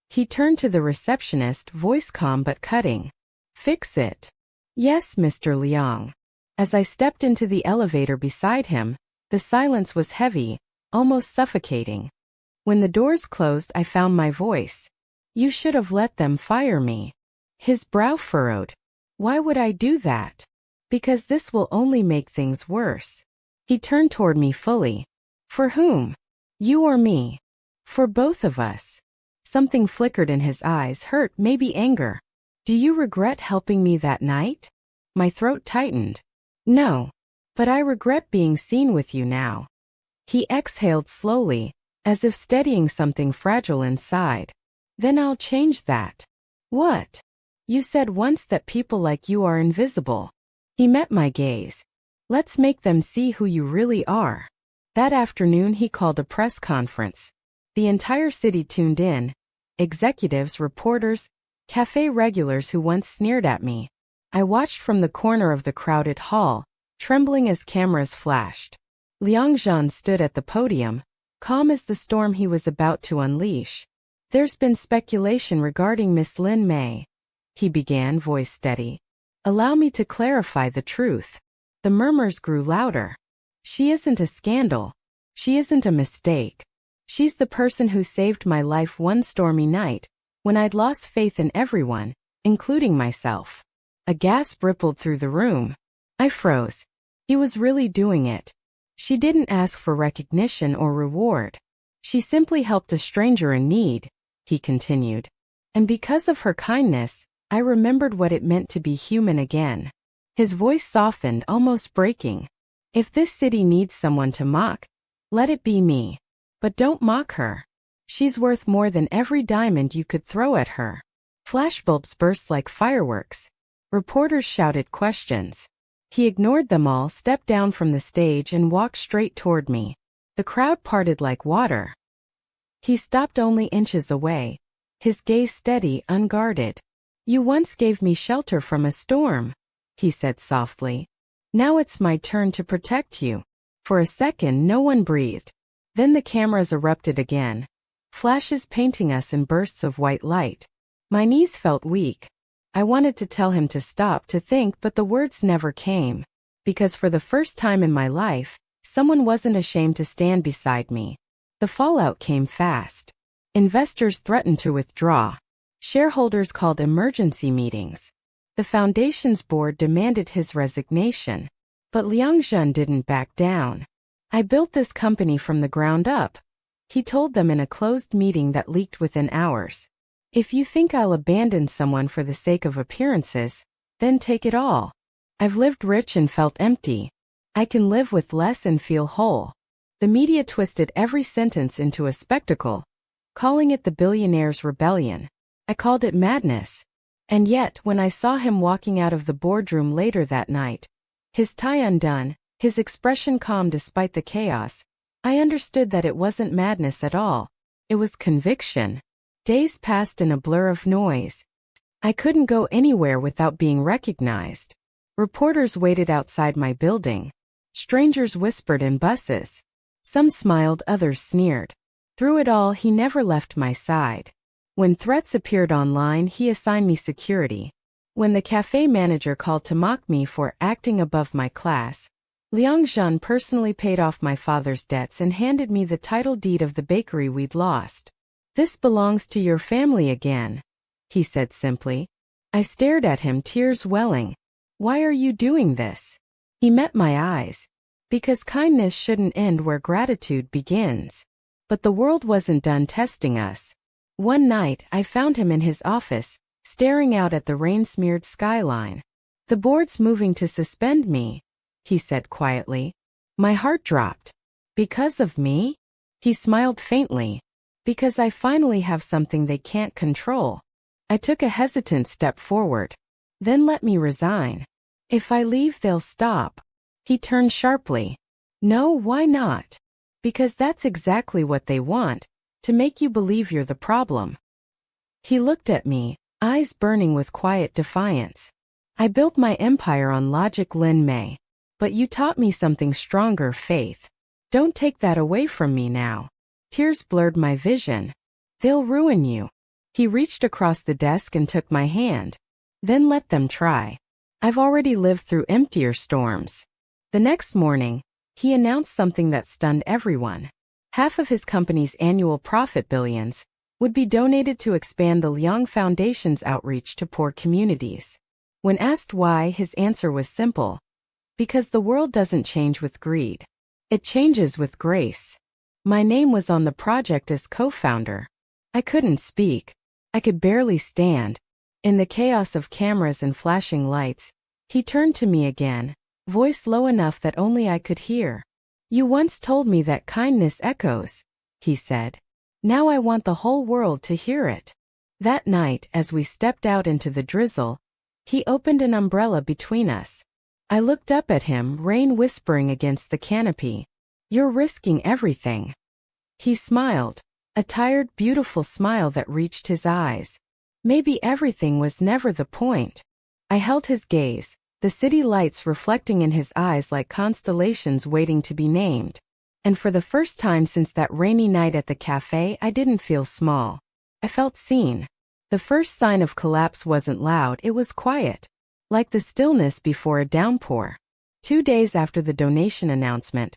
He turned to the receptionist, voice calm but cutting. "Fix it." "Yes, Mr. Liang." As I stepped into the elevator beside him, the silence was heavy, almost suffocating. When the doors closed, I found my voice. "You should have let them fire me." His brow furrowed. "Why would I do that?" "Because this will only make things worse." He turned toward me fully. "For whom? You or me?" "For both of us." Something flickered in his eyes, hurt, maybe anger. "Do you regret helping me that night?" My throat tightened. "No. But I regret being seen with you now." He exhaled slowly, as if steadying something fragile inside. "Then I'll change that." "What?" "You said once that people like you are invisible." He met my gaze. "Let's make them see who you really are." That afternoon, he called a press conference. The entire city tuned in. Executives, reporters, café regulars who once sneered at me. I watched from the corner of the crowded hall, trembling as cameras flashed. Liang Zhen stood at the podium, calm as the storm he was about to unleash. "There's been speculation regarding Miss Lin Mei," he began, voice steady. "Allow me to clarify the truth." The murmurs grew louder. "She isn't a scandal. She isn't a mistake. She's the person who saved my life one stormy night, when I'd lost faith in everyone, including myself." A gasp rippled through the room. I froze. He was really doing it. She didn't ask for recognition or reward. She simply helped a stranger in need, he continued. And because of her kindness, I remembered what it meant to be human again. His voice softened, almost breaking. If this city needs someone to mock, let it be me. But don't mock her. She's worth more than every diamond you could throw at her. Flashbulbs burst like fireworks. Reporters shouted questions. He ignored them all, stepped down from the stage and walked straight toward me. The crowd parted like water. He stopped only inches away, his gaze steady, unguarded. You once gave me shelter from a storm, he said softly. Now it's my turn to protect you. For a second, no one breathed. Then the cameras erupted again, flashes painting us in bursts of white light. My knees felt weak. I wanted to tell him to stop, to think, but the words never came. Because for the first time in my life, someone wasn't ashamed to stand beside me. The fallout came fast. Investors threatened to withdraw. Shareholders called emergency meetings. The foundation's board demanded his resignation. But Liang Zhen didn't back down. I built this company from the ground up, he told them in a closed meeting that leaked within hours. If you think I'll abandon someone for the sake of appearances, then take it all. I've lived rich and felt empty. I can live with less and feel whole. The media twisted every sentence into a spectacle, calling it the billionaire's rebellion. I called it madness. And yet, when I saw him walking out of the boardroom later that night, his tie undone, his expression calm despite the chaos, I understood that it wasn't madness at all. It was conviction. Days passed in a blur of noise. I couldn't go anywhere without being recognized. Reporters waited outside my building. Strangers whispered in buses. Some smiled, others sneered. Through it all, he never left my side. When threats appeared online, he assigned me security. When the café manager called to mock me for acting above my class, Liang Zhen personally paid off my father's debts and handed me the title deed of the bakery we'd lost. This belongs to your family again, he said simply. I stared at him, tears welling. Why are you doing this? He met my eyes. Because kindness shouldn't end where gratitude begins. But the world wasn't done testing us. One night, I found him in his office, staring out at the rain-smeared skyline. The board's moving to suspend me, he said quietly. My heart dropped. Because of me? He smiled faintly. Because I finally have something they can't control. I took a hesitant step forward. Then let me resign. If I leave, they'll stop. He turned sharply. No, why not? Because that's exactly what they want, to make you believe you're the problem. He looked at me, eyes burning with quiet defiance. I built my empire on logic, Lin Mei. But you taught me something stronger, faith. Don't take that away from me now. Tears blurred my vision. They'll ruin you. He reached across the desk and took my hand. Then let them try. I've already lived through emptier storms. The next morning, he announced something that stunned everyone. Half of his company's annual profit, billions, would be donated to expand the Liang Foundation's outreach to poor communities. When asked why, his answer was simple. Because the world doesn't change with greed. It changes with grace. My name was on the project as co-founder. I couldn't speak. I could barely stand. In the chaos of cameras and flashing lights, he turned to me again, voice low enough that only I could hear. You once told me that kindness echoes, he said. Now I want the whole world to hear it. That night, as we stepped out into the drizzle, he opened an umbrella between us. I looked up at him, rain whispering against the canopy. You're risking everything. He smiled, a tired, beautiful smile that reached his eyes. Maybe everything was never the point. I held his gaze, the city lights reflecting in his eyes like constellations waiting to be named. And for the first time since that rainy night at the café, I didn't feel small. I felt seen. The first sign of collapse wasn't loud, it was quiet. Like the stillness before a downpour. 2 days after the donation announcement,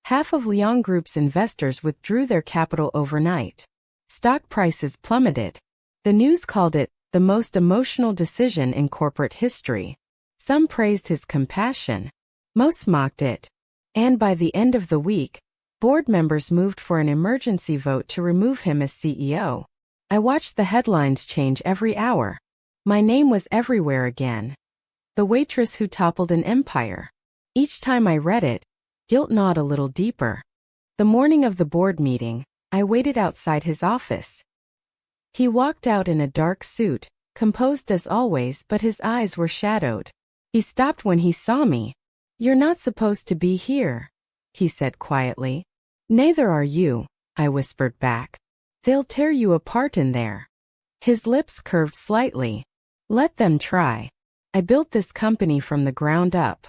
half of Liang Group's investors withdrew their capital overnight. Stock prices plummeted. The news called it the most emotional decision in corporate history. Some praised his compassion. Most mocked it. And by the end of the week, board members moved for an emergency vote to remove him as CEO. I watched the headlines change every hour. My name was everywhere again. The waitress who toppled an empire. Each time I read it, guilt gnawed a little deeper. The morning of the board meeting, I waited outside his office. He walked out in a dark suit, composed as always, but his eyes were shadowed. He stopped when he saw me. "You're not supposed to be here," he said quietly. "Neither are you," I whispered back. "They'll tear you apart in there." His lips curved slightly. "Let them try. I built this company from the ground up.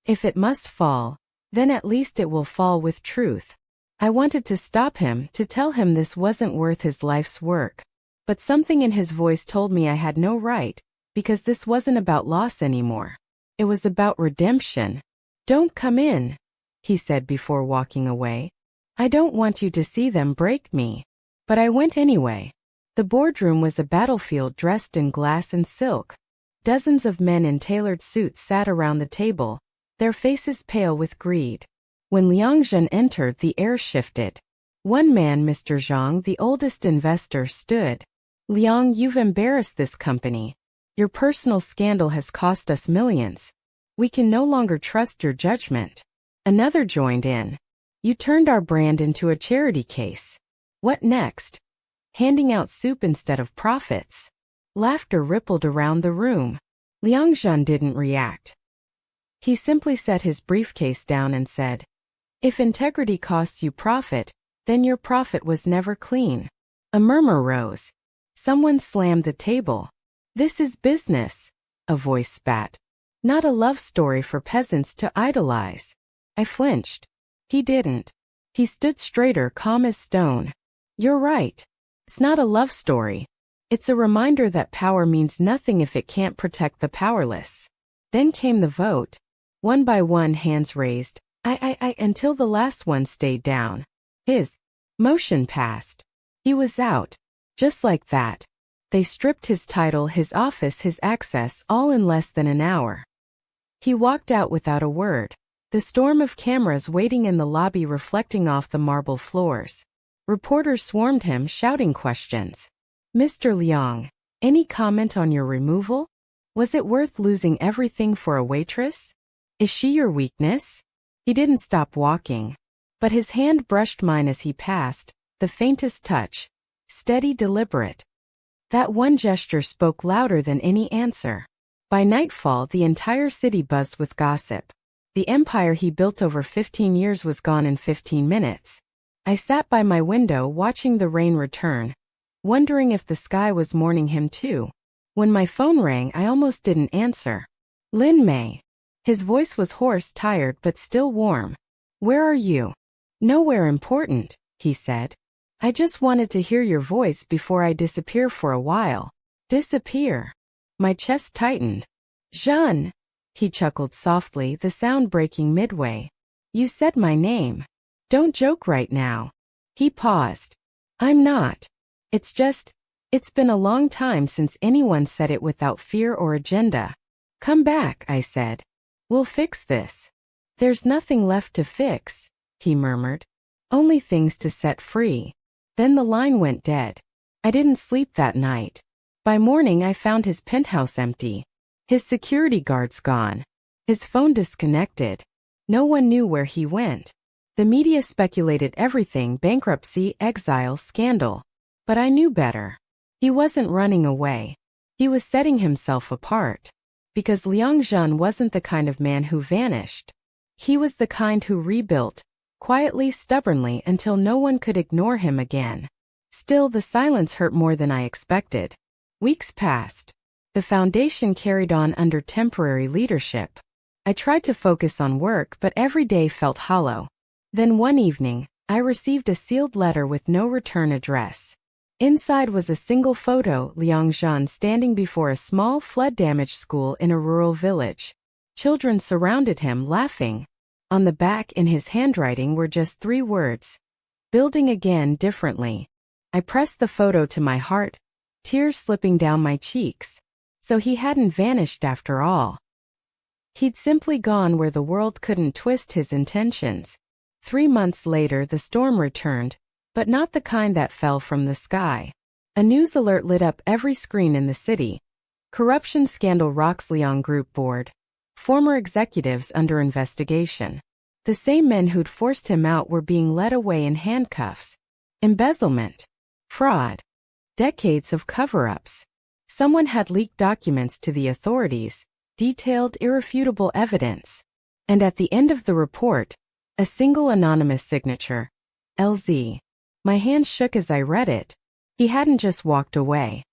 If it must fall, then at least it will fall with truth." I wanted to stop him, to tell him this wasn't worth his life's work. But something in his voice told me I had no right, because this wasn't about loss anymore. It was about redemption. "Don't come in," he said before walking away. "I don't want you to see them break me." But I went anyway. The boardroom was a battlefield dressed in glass and silk. Dozens of men in tailored suits sat around the table, their faces pale with greed. When Liang Zhen entered, the air shifted. One man, Mr. Zhang, the oldest investor, stood. "Liang, you've embarrassed this company. Your personal scandal has cost us millions. We can no longer trust your judgment." Another joined in. "You turned our brand into a charity case. What next? Handing out soup instead of profits." Laughter rippled around the room. Liang Zhen didn't react. He simply set his briefcase down and said, "If integrity costs you profit, then your profit was never clean." A murmur rose. Someone slammed the table. "This is business," a voice spat. "Not a love story for peasants to idolize." I flinched. He didn't. He stood straighter, calm as stone. "You're right. It's not a love story. It's a reminder that power means nothing if it can't protect the powerless." Then came the vote. One by one, hands raised. Until the last one stayed down. His motion passed. He was out. Just like that. They stripped his title, his office, his access, all in less than an hour. He walked out without a word. The storm of cameras waiting in the lobby reflecting off the marble floors. Reporters swarmed him, shouting questions. "Mr. Liang, any comment on your removal? Was it worth losing everything for a waitress? Is she your weakness?" He didn't stop walking. But his hand brushed mine as he passed, the faintest touch. Steady, deliberate. That one gesture spoke louder than any answer. By nightfall, the entire city buzzed with gossip. The empire he built over 15 years was gone in 15 minutes. I sat by my window watching the rain return, wondering if the sky was mourning him too. When my phone rang, I almost didn't answer. Lin Mei. His voice was hoarse, tired, but still warm. "Where are you?" "Nowhere important," he said. "I just wanted to hear your voice before I disappear for a while." "Disappear?" My chest tightened. "Zhen," he chuckled softly, the sound breaking midway. "You said my name. Don't joke right now." He paused. "I'm not. It's been a long time since anyone said it without fear or agenda." "Come back," I said. "We'll fix this." "There's nothing left to fix," he murmured. "Only things to set free." Then the line went dead. I didn't sleep that night. By morning, I found his penthouse empty. His security guards gone. His phone disconnected. No one knew where he went. The media speculated everything: bankruptcy, exile, scandal. But I knew better. He wasn't running away. He was setting himself apart. Because Liang Zhen wasn't the kind of man who vanished. He was the kind who rebuilt, quietly, stubbornly, until no one could ignore him again. Still, the silence hurt more than I expected. Weeks passed. The foundation carried on under temporary leadership. I tried to focus on work, but every day felt hollow. Then one evening, I received a sealed letter with no return address. Inside was a single photo: Liang Zhen standing before a small, flood-damaged school in a rural village. Children surrounded him, laughing. On the back, in his handwriting, were just 3 words: "Building again, differently." I pressed the photo to my heart, tears slipping down my cheeks. So he hadn't vanished after all. He'd simply gone where the world couldn't twist his intentions. 3 months later the storm returned, but not the kind that fell from the sky. A news alert lit up every screen in the city. Corruption scandal rocks Liang Group board. Former executives under investigation. The same men who'd forced him out were being led away in handcuffs. Embezzlement. Fraud. Decades of cover-ups. Someone had leaked documents to the authorities, detailed irrefutable evidence. And at the end of the report, a single anonymous signature. LZ. My hand shook as I read it. He hadn't just walked away.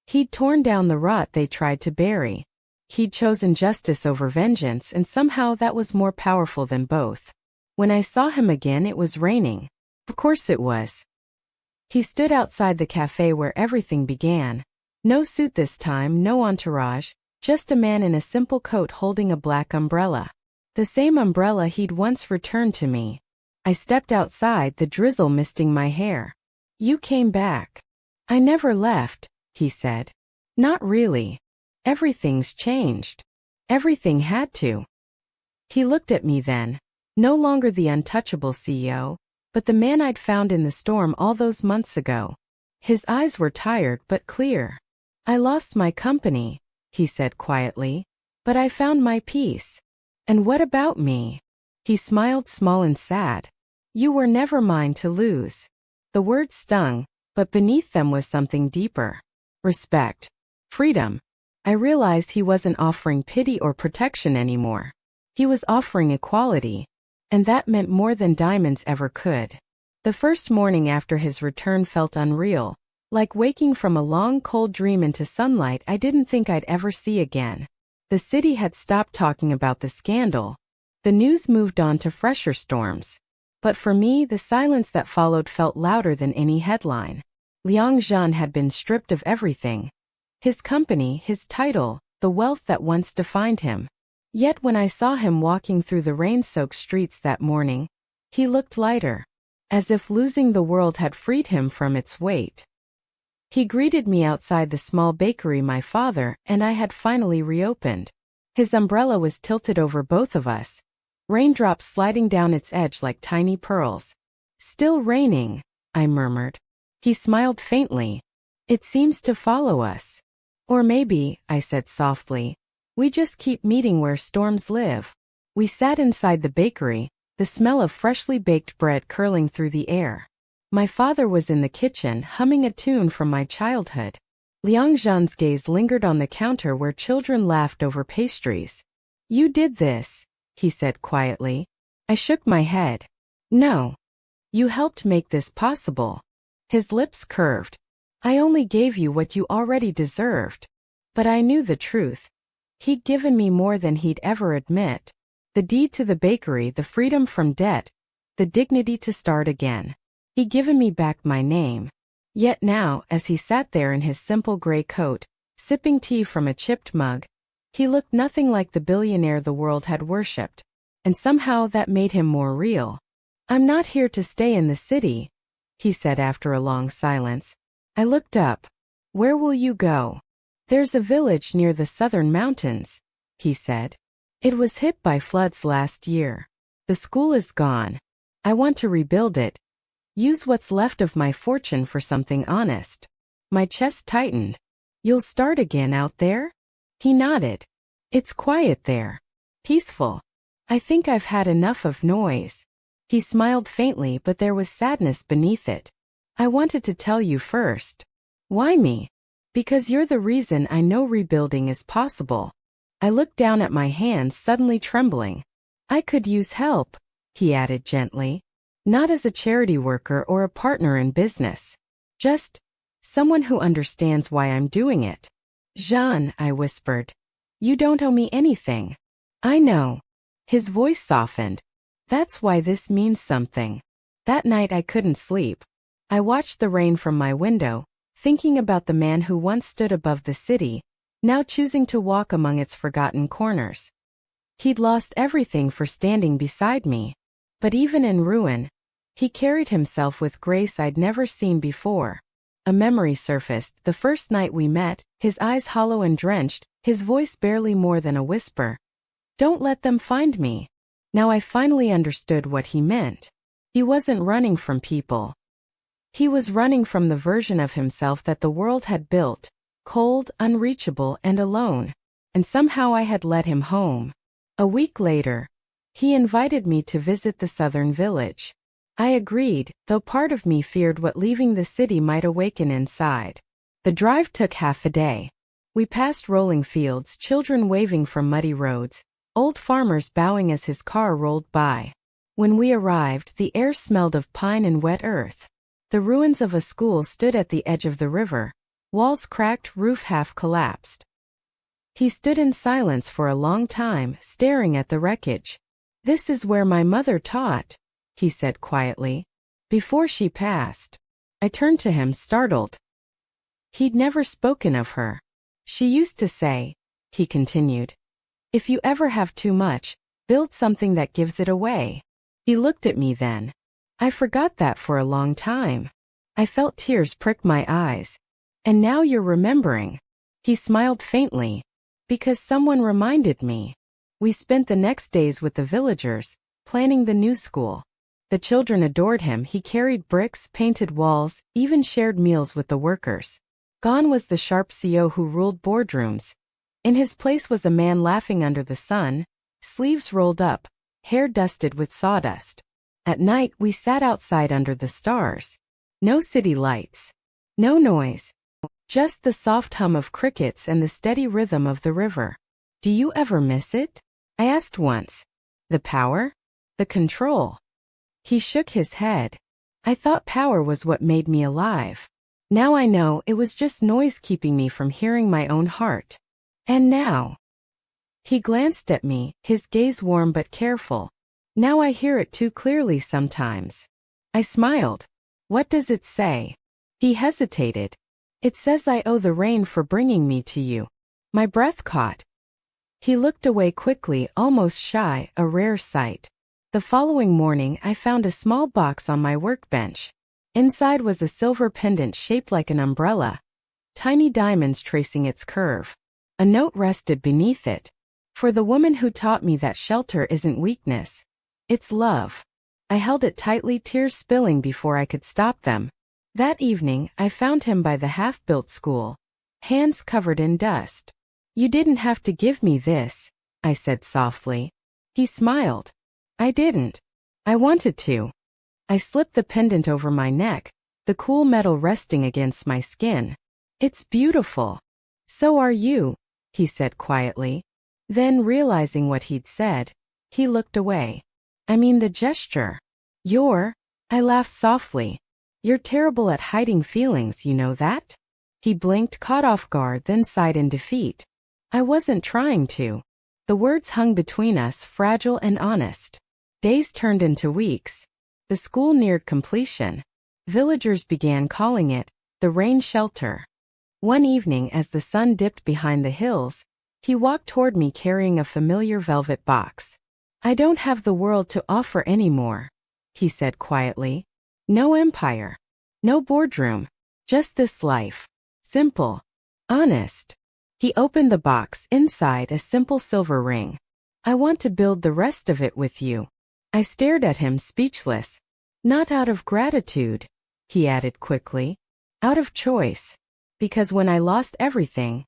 He'd torn down the rot they tried to bury. He'd chosen justice over vengeance, and somehow that was more powerful than both. When I saw him again, it was raining. Of course it was. He stood outside the café where everything began. No suit this time, no entourage, just a man in a simple coat holding a black umbrella. The same umbrella he'd once returned to me. I stepped outside, the drizzle misting my hair. You came back. I never left, he said. Not really. Everything's changed. Everything had to. He looked at me then, no longer the untouchable CEO, but the man I'd found in the storm all those months ago. His eyes were tired but clear. I lost my company, he said quietly, but I found my peace. And what about me? He smiled, small and sad. You were never mine to lose. The words stung, but beneath them was something deeper. Respect. Freedom. I realized he wasn't offering pity or protection anymore. He was offering equality. And that meant more than diamonds ever could. The first morning after his return felt unreal, like waking from a long cold dream into sunlight I didn't think I'd ever see again. The city had stopped talking about the scandal. The news moved on to fresher storms. But for me, the silence that followed felt louder than any headline. Liang Zhen had been stripped of everything. His company, his title, the wealth that once defined him. Yet when I saw him walking through the rain-soaked streets that morning, he looked lighter, as if losing the world had freed him from its weight. He greeted me outside the small bakery my father and I had finally reopened. His umbrella was tilted over both of us, raindrops sliding down its edge like tiny pearls. Still raining, I murmured. He smiled faintly. It seems to follow us. Or maybe, I said softly, we just keep meeting where storms live. We sat inside the bakery, the smell of freshly baked bread curling through the air. My father was in the kitchen, humming a tune from my childhood. Liang Zhen's gaze lingered on the counter where children laughed over pastries. You did this, he said quietly. I shook my head. No. You helped make this possible. His lips curved. I only gave you what you already deserved. But I knew the truth. He'd given me more than he'd ever admit. The deed to the bakery, the freedom from debt, the dignity to start again. He'd given me back my name. Yet now, as he sat there in his simple gray coat, sipping tea from a chipped mug, he looked nothing like the billionaire the world had worshipped. And somehow that made him more real. I'm not here to stay in the city, he said after a long silence. I looked up. Where will you go? There's a village near the southern mountains, he said. It was hit by floods last year. The school is gone. I want to rebuild it. Use what's left of my fortune for something honest. My chest tightened. You'll start again out there? He nodded. It's quiet there. Peaceful. I think I've had enough of noise. He smiled faintly, but there was sadness beneath it. I wanted to tell you first. Why me? Because you're the reason I know rebuilding is possible. I looked down at my hands, suddenly trembling. I could use help, he added gently. Not as a charity worker or a partner in business. Just someone who understands why I'm doing it. Jean, I whispered. You don't owe me anything. I know. His voice softened. That's why this means something. That night I couldn't sleep. I watched the rain from my window, thinking about the man who once stood above the city, now choosing to walk among its forgotten corners. He'd lost everything for standing beside me. But even in ruin, he carried himself with grace I'd never seen before. A memory surfaced, the first night we met, his eyes hollow and drenched, his voice barely more than a whisper. Don't let them find me. Now I finally understood what he meant. He wasn't running from people. He was running from the version of himself that the world had built, cold, unreachable, and alone. And somehow I had led him home. A week later, he invited me to visit the southern village. I agreed, though part of me feared what leaving the city might awaken inside. The drive took half a day. We passed rolling fields, children waving from muddy roads, old farmers bowing as his car rolled by. When we arrived, the air smelled of pine and wet earth. The ruins of a school stood at the edge of the river, walls cracked, roof half collapsed. He stood in silence for a long time, staring at the wreckage. "This is where my mother taught," he said quietly, "before she passed." I turned to him, startled. He'd never spoken of her. "She used to say," he continued, "if you ever have too much, build something that gives it away." He looked at me then. I forgot that for a long time. I felt tears prick my eyes. "And now you're remembering." He smiled faintly. "Because someone reminded me." We spent the next days with the villagers, planning the new school. The children adored him. He carried bricks, painted walls, even shared meals with the workers. Gone was the sharp CEO who ruled boardrooms. In his place was a man laughing under the sun, sleeves rolled up, hair dusted with sawdust. At night we sat outside under the stars. No city lights. No noise. Just the soft hum of crickets and the steady rhythm of the river. "Do you ever miss it?" I asked once. "The power? The control?" He shook his head. "I thought power was what made me alive. Now I know it was just noise keeping me from hearing my own heart. And now..." He glanced at me, his gaze warm but careful. "Now I hear it too clearly sometimes." I smiled. "What does it say?" He hesitated. "It says I owe the rain for bringing me to you." My breath caught. He looked away quickly, almost shy, a rare sight. The following morning I found a small box on my workbench. Inside was a silver pendant shaped like an umbrella, tiny diamonds tracing its curve. A note rested beneath it. "For the woman who taught me that shelter isn't weakness. It's love." I held it tightly, tears spilling before I could stop them. That evening, I found him by the half-built school, hands covered in dust. "You didn't have to give me this," I said softly. He smiled. "I didn't. I wanted to." I slipped the pendant over my neck, the cool metal resting against my skin. "It's beautiful." "So are you," he said quietly. Then, realizing what he'd said, he looked away. "I mean the gesture." I laughed softly. "You're terrible at hiding feelings, you know that?" He blinked, caught off guard, then sighed in defeat. I wasn't trying to. The words hung between us, fragile and honest. Days turned into weeks. The school neared completion. Villagers began calling it the rain shelter. One evening, as the sun dipped behind the hills, he walked toward me carrying a familiar velvet box. "I don't have the world to offer anymore," he said quietly. "No empire. No boardroom. Just this life. Simple. Honest." He opened the box, inside a simple silver ring. "I want to build the rest of it with you." I stared at him, speechless. "Not out of gratitude," he added quickly. "Out of choice. Because when I lost everything,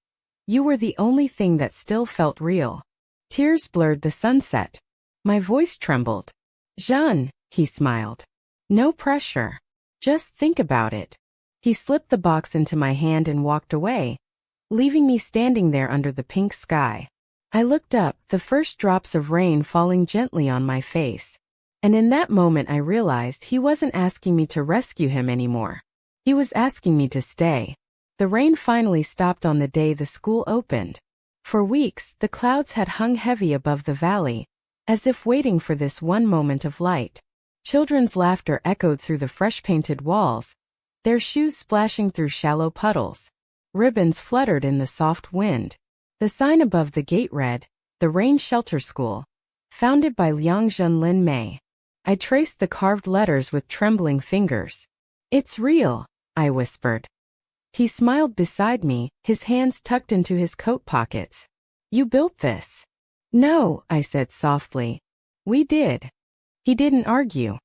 you were the only thing that still felt real." Tears blurred the sunset. My voice trembled. "Jeanne," he smiled. "No pressure. Just think about it." He slipped the box into my hand and walked away, leaving me standing there under the pink sky. I looked up, the first drops of rain falling gently on my face. And in that moment I realized he wasn't asking me to rescue him anymore. He was asking me to stay. The rain finally stopped on the day the school opened. For weeks, the clouds had hung heavy above the valley, as if waiting for this one moment of light. Children's laughter echoed through the fresh-painted walls, their shoes splashing through shallow puddles. Ribbons fluttered in the soft wind. The sign above the gate read, "The Rain Shelter School, founded by Liang Zhen Lin Mei." I traced the carved letters with trembling fingers. "It's real," I whispered. He smiled beside me, his hands tucked into his coat pockets. "You built this." No, I said softly. We did. He didn't argue.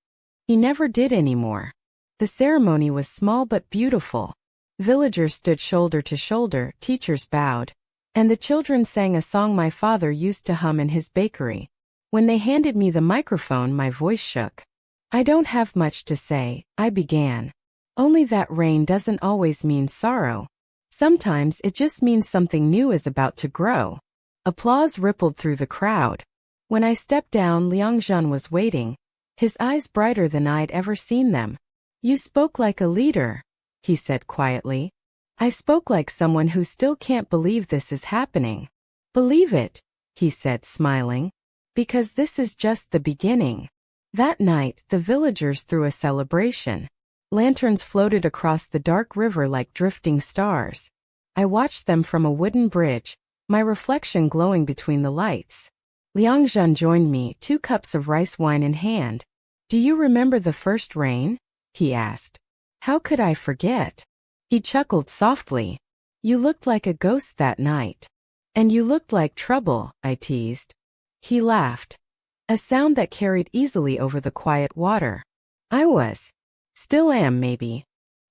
He never did anymore. The ceremony was small but beautiful. Villagers stood shoulder to shoulder, teachers bowed, and the children sang a song my father used to hum in his bakery. When they handed me the microphone, my voice shook. I don't have much to say, I began. Only that rain doesn't always mean sorrow. Sometimes it just means something new is about to grow. Applause rippled through the crowd. When I stepped down, Liang Zhen was waiting, his eyes brighter than I'd ever seen them. You spoke like a leader, he said quietly. I spoke like someone who still can't believe this is happening. Believe it, he said, smiling. Because this is just the beginning. That night, the villagers threw a celebration. Lanterns floated across the dark river like drifting stars. I watched them from a wooden bridge, my reflection glowing between the lights. Liang Zhen joined me, 2 cups of rice wine in hand. Do you remember the first rain? He asked. How could I forget? He chuckled softly. You looked like a ghost that night. And you looked like trouble, I teased. He laughed. A sound that carried easily over the quiet water. I was. Still am, maybe.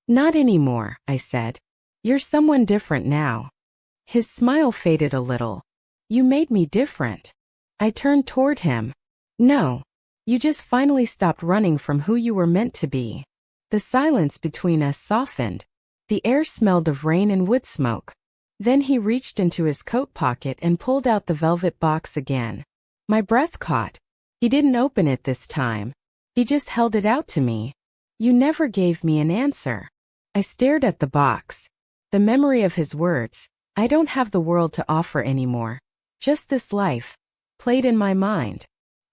Not anymore, I said. You're someone different now. His smile faded a little. You made me different. I turned toward him. No. You just finally stopped running from who you were meant to be. The silence between us softened. The air smelled of rain and wood smoke. Then he reached into his coat pocket and pulled out the velvet box again. My breath caught. He didn't open it this time. He just held it out to me. You never gave me an answer. I stared at the box. The memory of his words, I don't have the world to offer anymore. Just this life, played in my mind.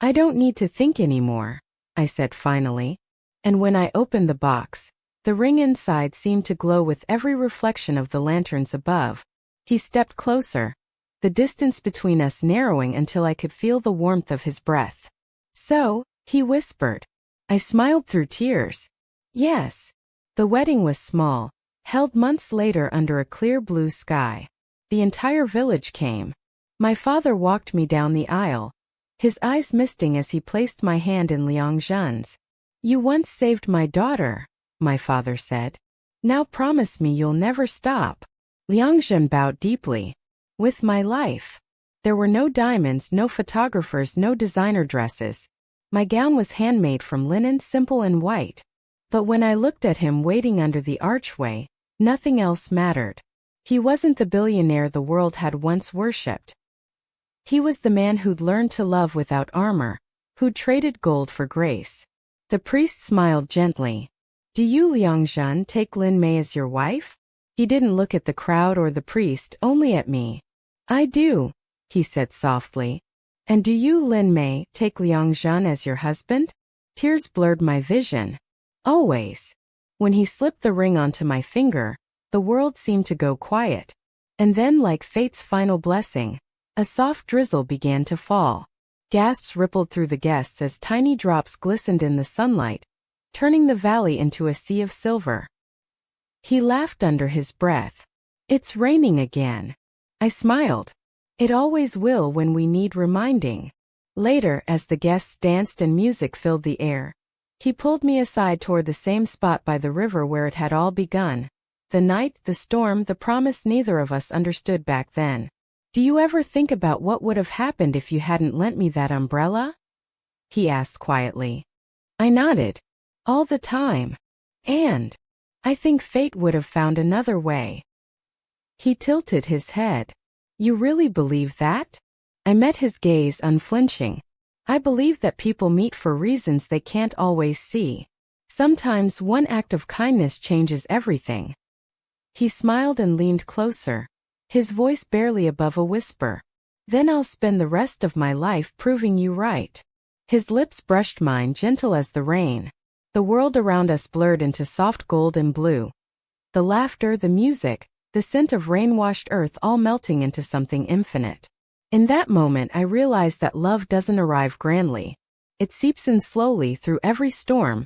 I don't need to think anymore, I said finally. And when I opened the box, the ring inside seemed to glow with every reflection of the lanterns above. He stepped closer, the distance between us narrowing until I could feel the warmth of his breath. So, he whispered. I smiled through tears. Yes. The wedding was small, held months later under a clear blue sky. The entire village came. My father walked me down the aisle, his eyes misting as he placed my hand in Liang Zhen's. You once saved my daughter, my father said. Now promise me you'll never stop. Liang Zhen bowed deeply. With my life. There were no diamonds, no photographers, no designer dresses. My gown was handmade from linen, simple and white. But when I looked at him waiting under the archway, nothing else mattered. He wasn't the billionaire the world had once worshipped. He was the man who'd learned to love without armor, who'd traded gold for grace. The priest smiled gently. Do you, Liang Zhen, take Lin Mei as your wife? He didn't look at the crowd or the priest, only at me. I do, he said softly. And do you, Lin Mei, take Liang Zhen as your husband? Tears blurred my vision. Always. When he slipped the ring onto my finger, the world seemed to go quiet. And then, like fate's final blessing, a soft drizzle began to fall. Gasps rippled through the guests as tiny drops glistened in the sunlight, turning the valley into a sea of silver. He laughed under his breath. It's raining again. I smiled. It always will when we need reminding. Later, as the guests danced and music filled the air, he pulled me aside toward the same spot by the river where it had all begun. The night, the storm, the promise neither of us understood back then. Do you ever think about what would have happened if you hadn't lent me that umbrella? He asked quietly. I nodded. All the time. And I think fate would have found another way. He tilted his head. You really believe that? I met his gaze unflinching. I believe that people meet for reasons they can't always see. Sometimes one act of kindness changes everything. He smiled and leaned closer, his voice barely above a whisper. Then I'll spend the rest of my life proving you right. His lips brushed mine, gentle as the rain. The world around us blurred into soft gold and blue. The laughter, the music, the scent of rain-washed earth all melting into something infinite. In that moment I realized that love doesn't arrive grandly. It seeps in slowly through every storm,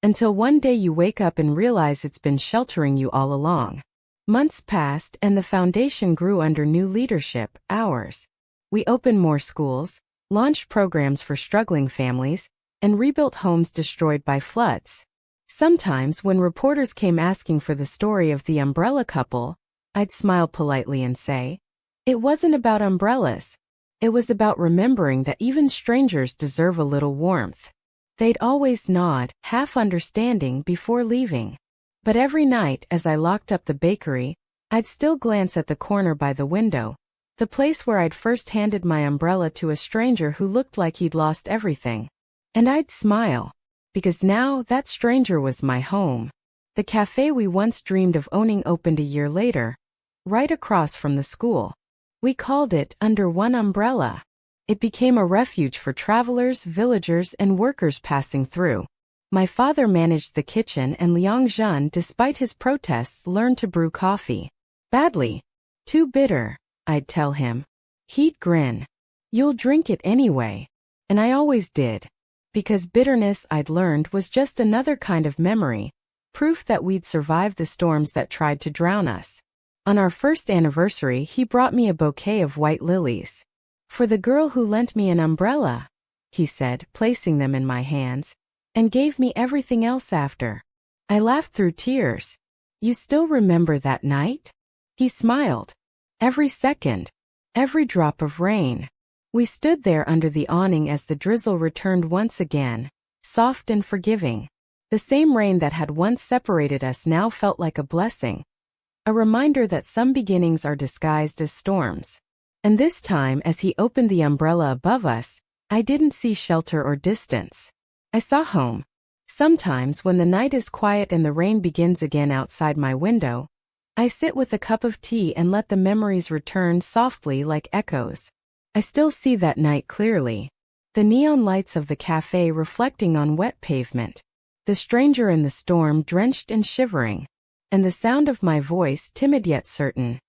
until one day you wake up and realize it's been sheltering you all along. Months passed and the foundation grew under new leadership, ours. We opened more schools, launched programs for struggling families, and rebuilt homes destroyed by floods. Sometimes when reporters came asking for the story of the umbrella couple, I'd smile politely and say, "It wasn't about umbrellas. It was about remembering that even strangers deserve a little warmth." They'd always nod, half understanding, before leaving. But every night as I locked up the bakery, I'd still glance at the corner by the window, the place where I'd first handed my umbrella to a stranger who looked like he'd lost everything. And I'd smile, because now that stranger was my home. The cafe we once dreamed of owning opened a year later, right across from the school. We called it Under One Umbrella. It became a refuge for travelers, villagers, and workers passing through. My father managed the kitchen, and Liang Zhen, despite his protests, learned to brew coffee. Badly. Too bitter, I'd tell him. He'd grin. "You'll drink it anyway." And I always did. Because bitterness, I'd learned, was just another kind of memory, proof that we'd survived the storms that tried to drown us. On our first anniversary, he brought me a bouquet of white lilies. "For the girl who lent me an umbrella," he said, placing them in my hands, "and gave me everything else after." I laughed through tears. "You still remember that night?" He smiled. "Every second. Every drop of rain." We stood there under the awning as the drizzle returned once again, soft and forgiving. The same rain that had once separated us now felt like a blessing, a reminder that some beginnings are disguised as storms. And this time, as he opened the umbrella above us, I didn't see shelter or distance. I saw home. Sometimes, when the night is quiet and the rain begins again outside my window, I sit with a cup of tea and let the memories return softly like echoes. I still see that night clearly. The neon lights of the cafe reflecting on wet pavement. The stranger in the storm, drenched and shivering. And the sound of my voice, timid yet certain.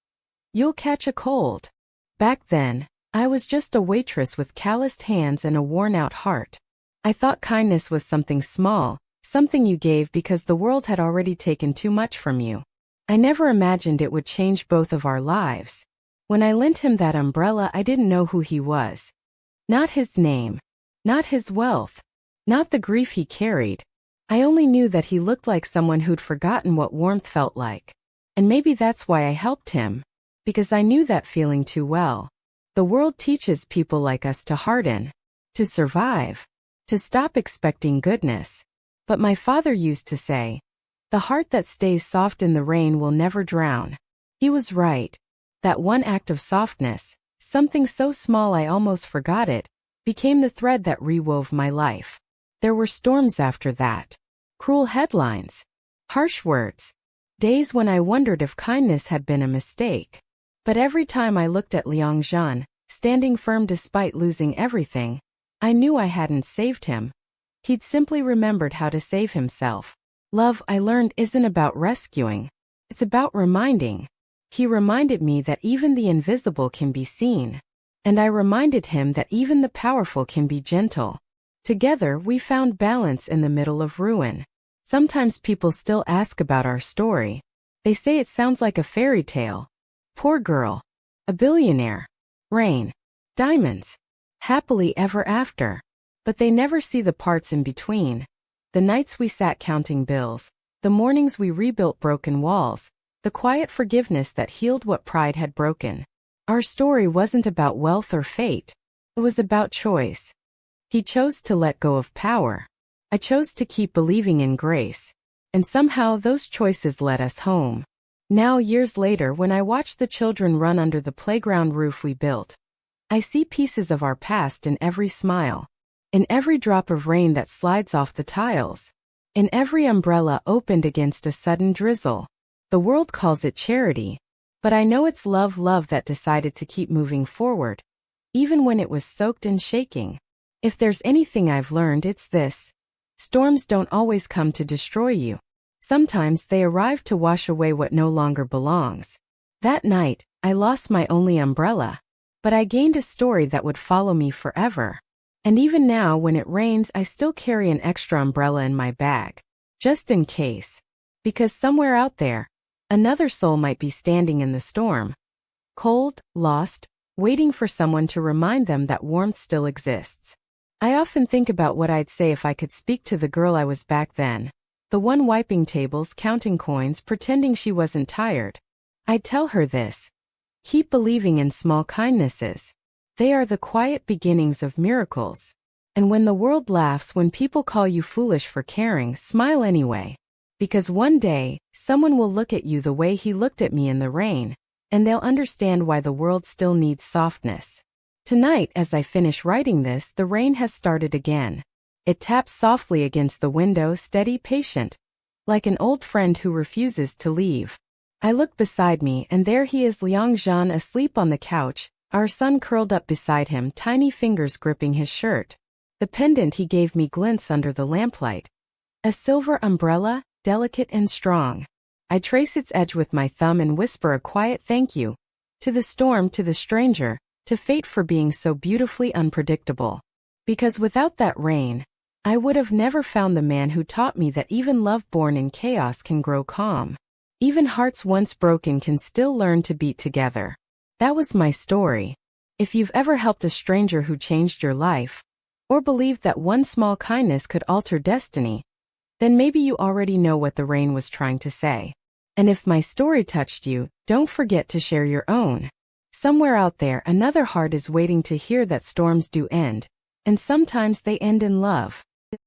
"You'll catch a cold." Back then, I was just a waitress with calloused hands and a worn-out heart. I thought kindness was something small, something you gave because the world had already taken too much from you. I never imagined it would change both of our lives. When I lent him that umbrella, I didn't know who he was. Not his name. Not his wealth. Not the grief he carried. I only knew that he looked like someone who'd forgotten what warmth felt like. And maybe that's why I helped him. Because I knew that feeling too well. The world teaches people like us to harden. To survive. To stop expecting goodness. But my father used to say, "The heart that stays soft in the rain will never drown." He was right. That one act of softness, something so small I almost forgot it, became the thread that rewove my life. There were storms after that. Cruel headlines. Harsh words. Days when I wondered if kindness had been a mistake. But every time I looked at Liang Zhen, standing firm despite losing everything, I knew I hadn't saved him. He'd simply remembered how to save himself. Love, I learned, isn't about rescuing. It's about reminding. He reminded me that even the invisible can be seen. And I reminded him that even the powerful can be gentle. Together, we found balance in the middle of ruin. Sometimes people still ask about our story. They say it sounds like a fairy tale. Poor girl. A billionaire. Rain. Diamonds. Happily ever after. But they never see the parts in between. The nights we sat counting bills. The mornings we rebuilt broken walls. The quiet forgiveness that healed what pride had broken. Our story wasn't about wealth or fate. It was about choice. He chose to let go of power. I chose to keep believing in grace. And somehow those choices led us home. Now, years later, when I watch the children run under the playground roof we built, I see pieces of our past in every smile. In every drop of rain that slides off the tiles. In every umbrella opened against a sudden drizzle. The world calls it charity. But I know it's love that decided to keep moving forward, even when it was soaked and shaking. If there's anything I've learned, it's this. Storms don't always come to destroy you. Sometimes they arrive to wash away what no longer belongs. That night, I lost my only umbrella. But I gained a story that would follow me forever. And even now, when it rains, I still carry an extra umbrella in my bag. Just in case. Because somewhere out there, another soul might be standing in the storm. Cold, lost, waiting for someone to remind them that warmth still exists. I often think about what I'd say if I could speak to the girl I was back then, the one wiping tables, counting coins, pretending she wasn't tired. I'd tell her this: keep believing in small kindnesses. They are the quiet beginnings of miracles. And when the world laughs, when people call you foolish for caring, smile anyway. Because one day, someone will look at you the way he looked at me in the rain, and they'll understand why the world still needs softness. Tonight, as I finish writing this, the rain has started again. It taps softly against the window, steady, patient, like an old friend who refuses to leave. I look beside me, and there he is, Liang Zhen, asleep on the couch, our son curled up beside him, tiny fingers gripping his shirt. The pendant he gave me glints under the lamplight. A silver umbrella, delicate and strong. I trace its edge with my thumb and whisper a quiet thank you. To the storm, to the stranger, to fate for being so beautifully unpredictable. Because without that rain, I would have never found the man who taught me that even love born in chaos can grow calm. Even hearts once broken can still learn to beat together. That was my story. If you've ever helped a stranger who changed your life, or believed that one small kindness could alter destiny, then maybe you already know what the rain was trying to say. And if my story touched you, don't forget to share your own. Somewhere out there, another heart is waiting to hear that storms do end, and sometimes they end in love.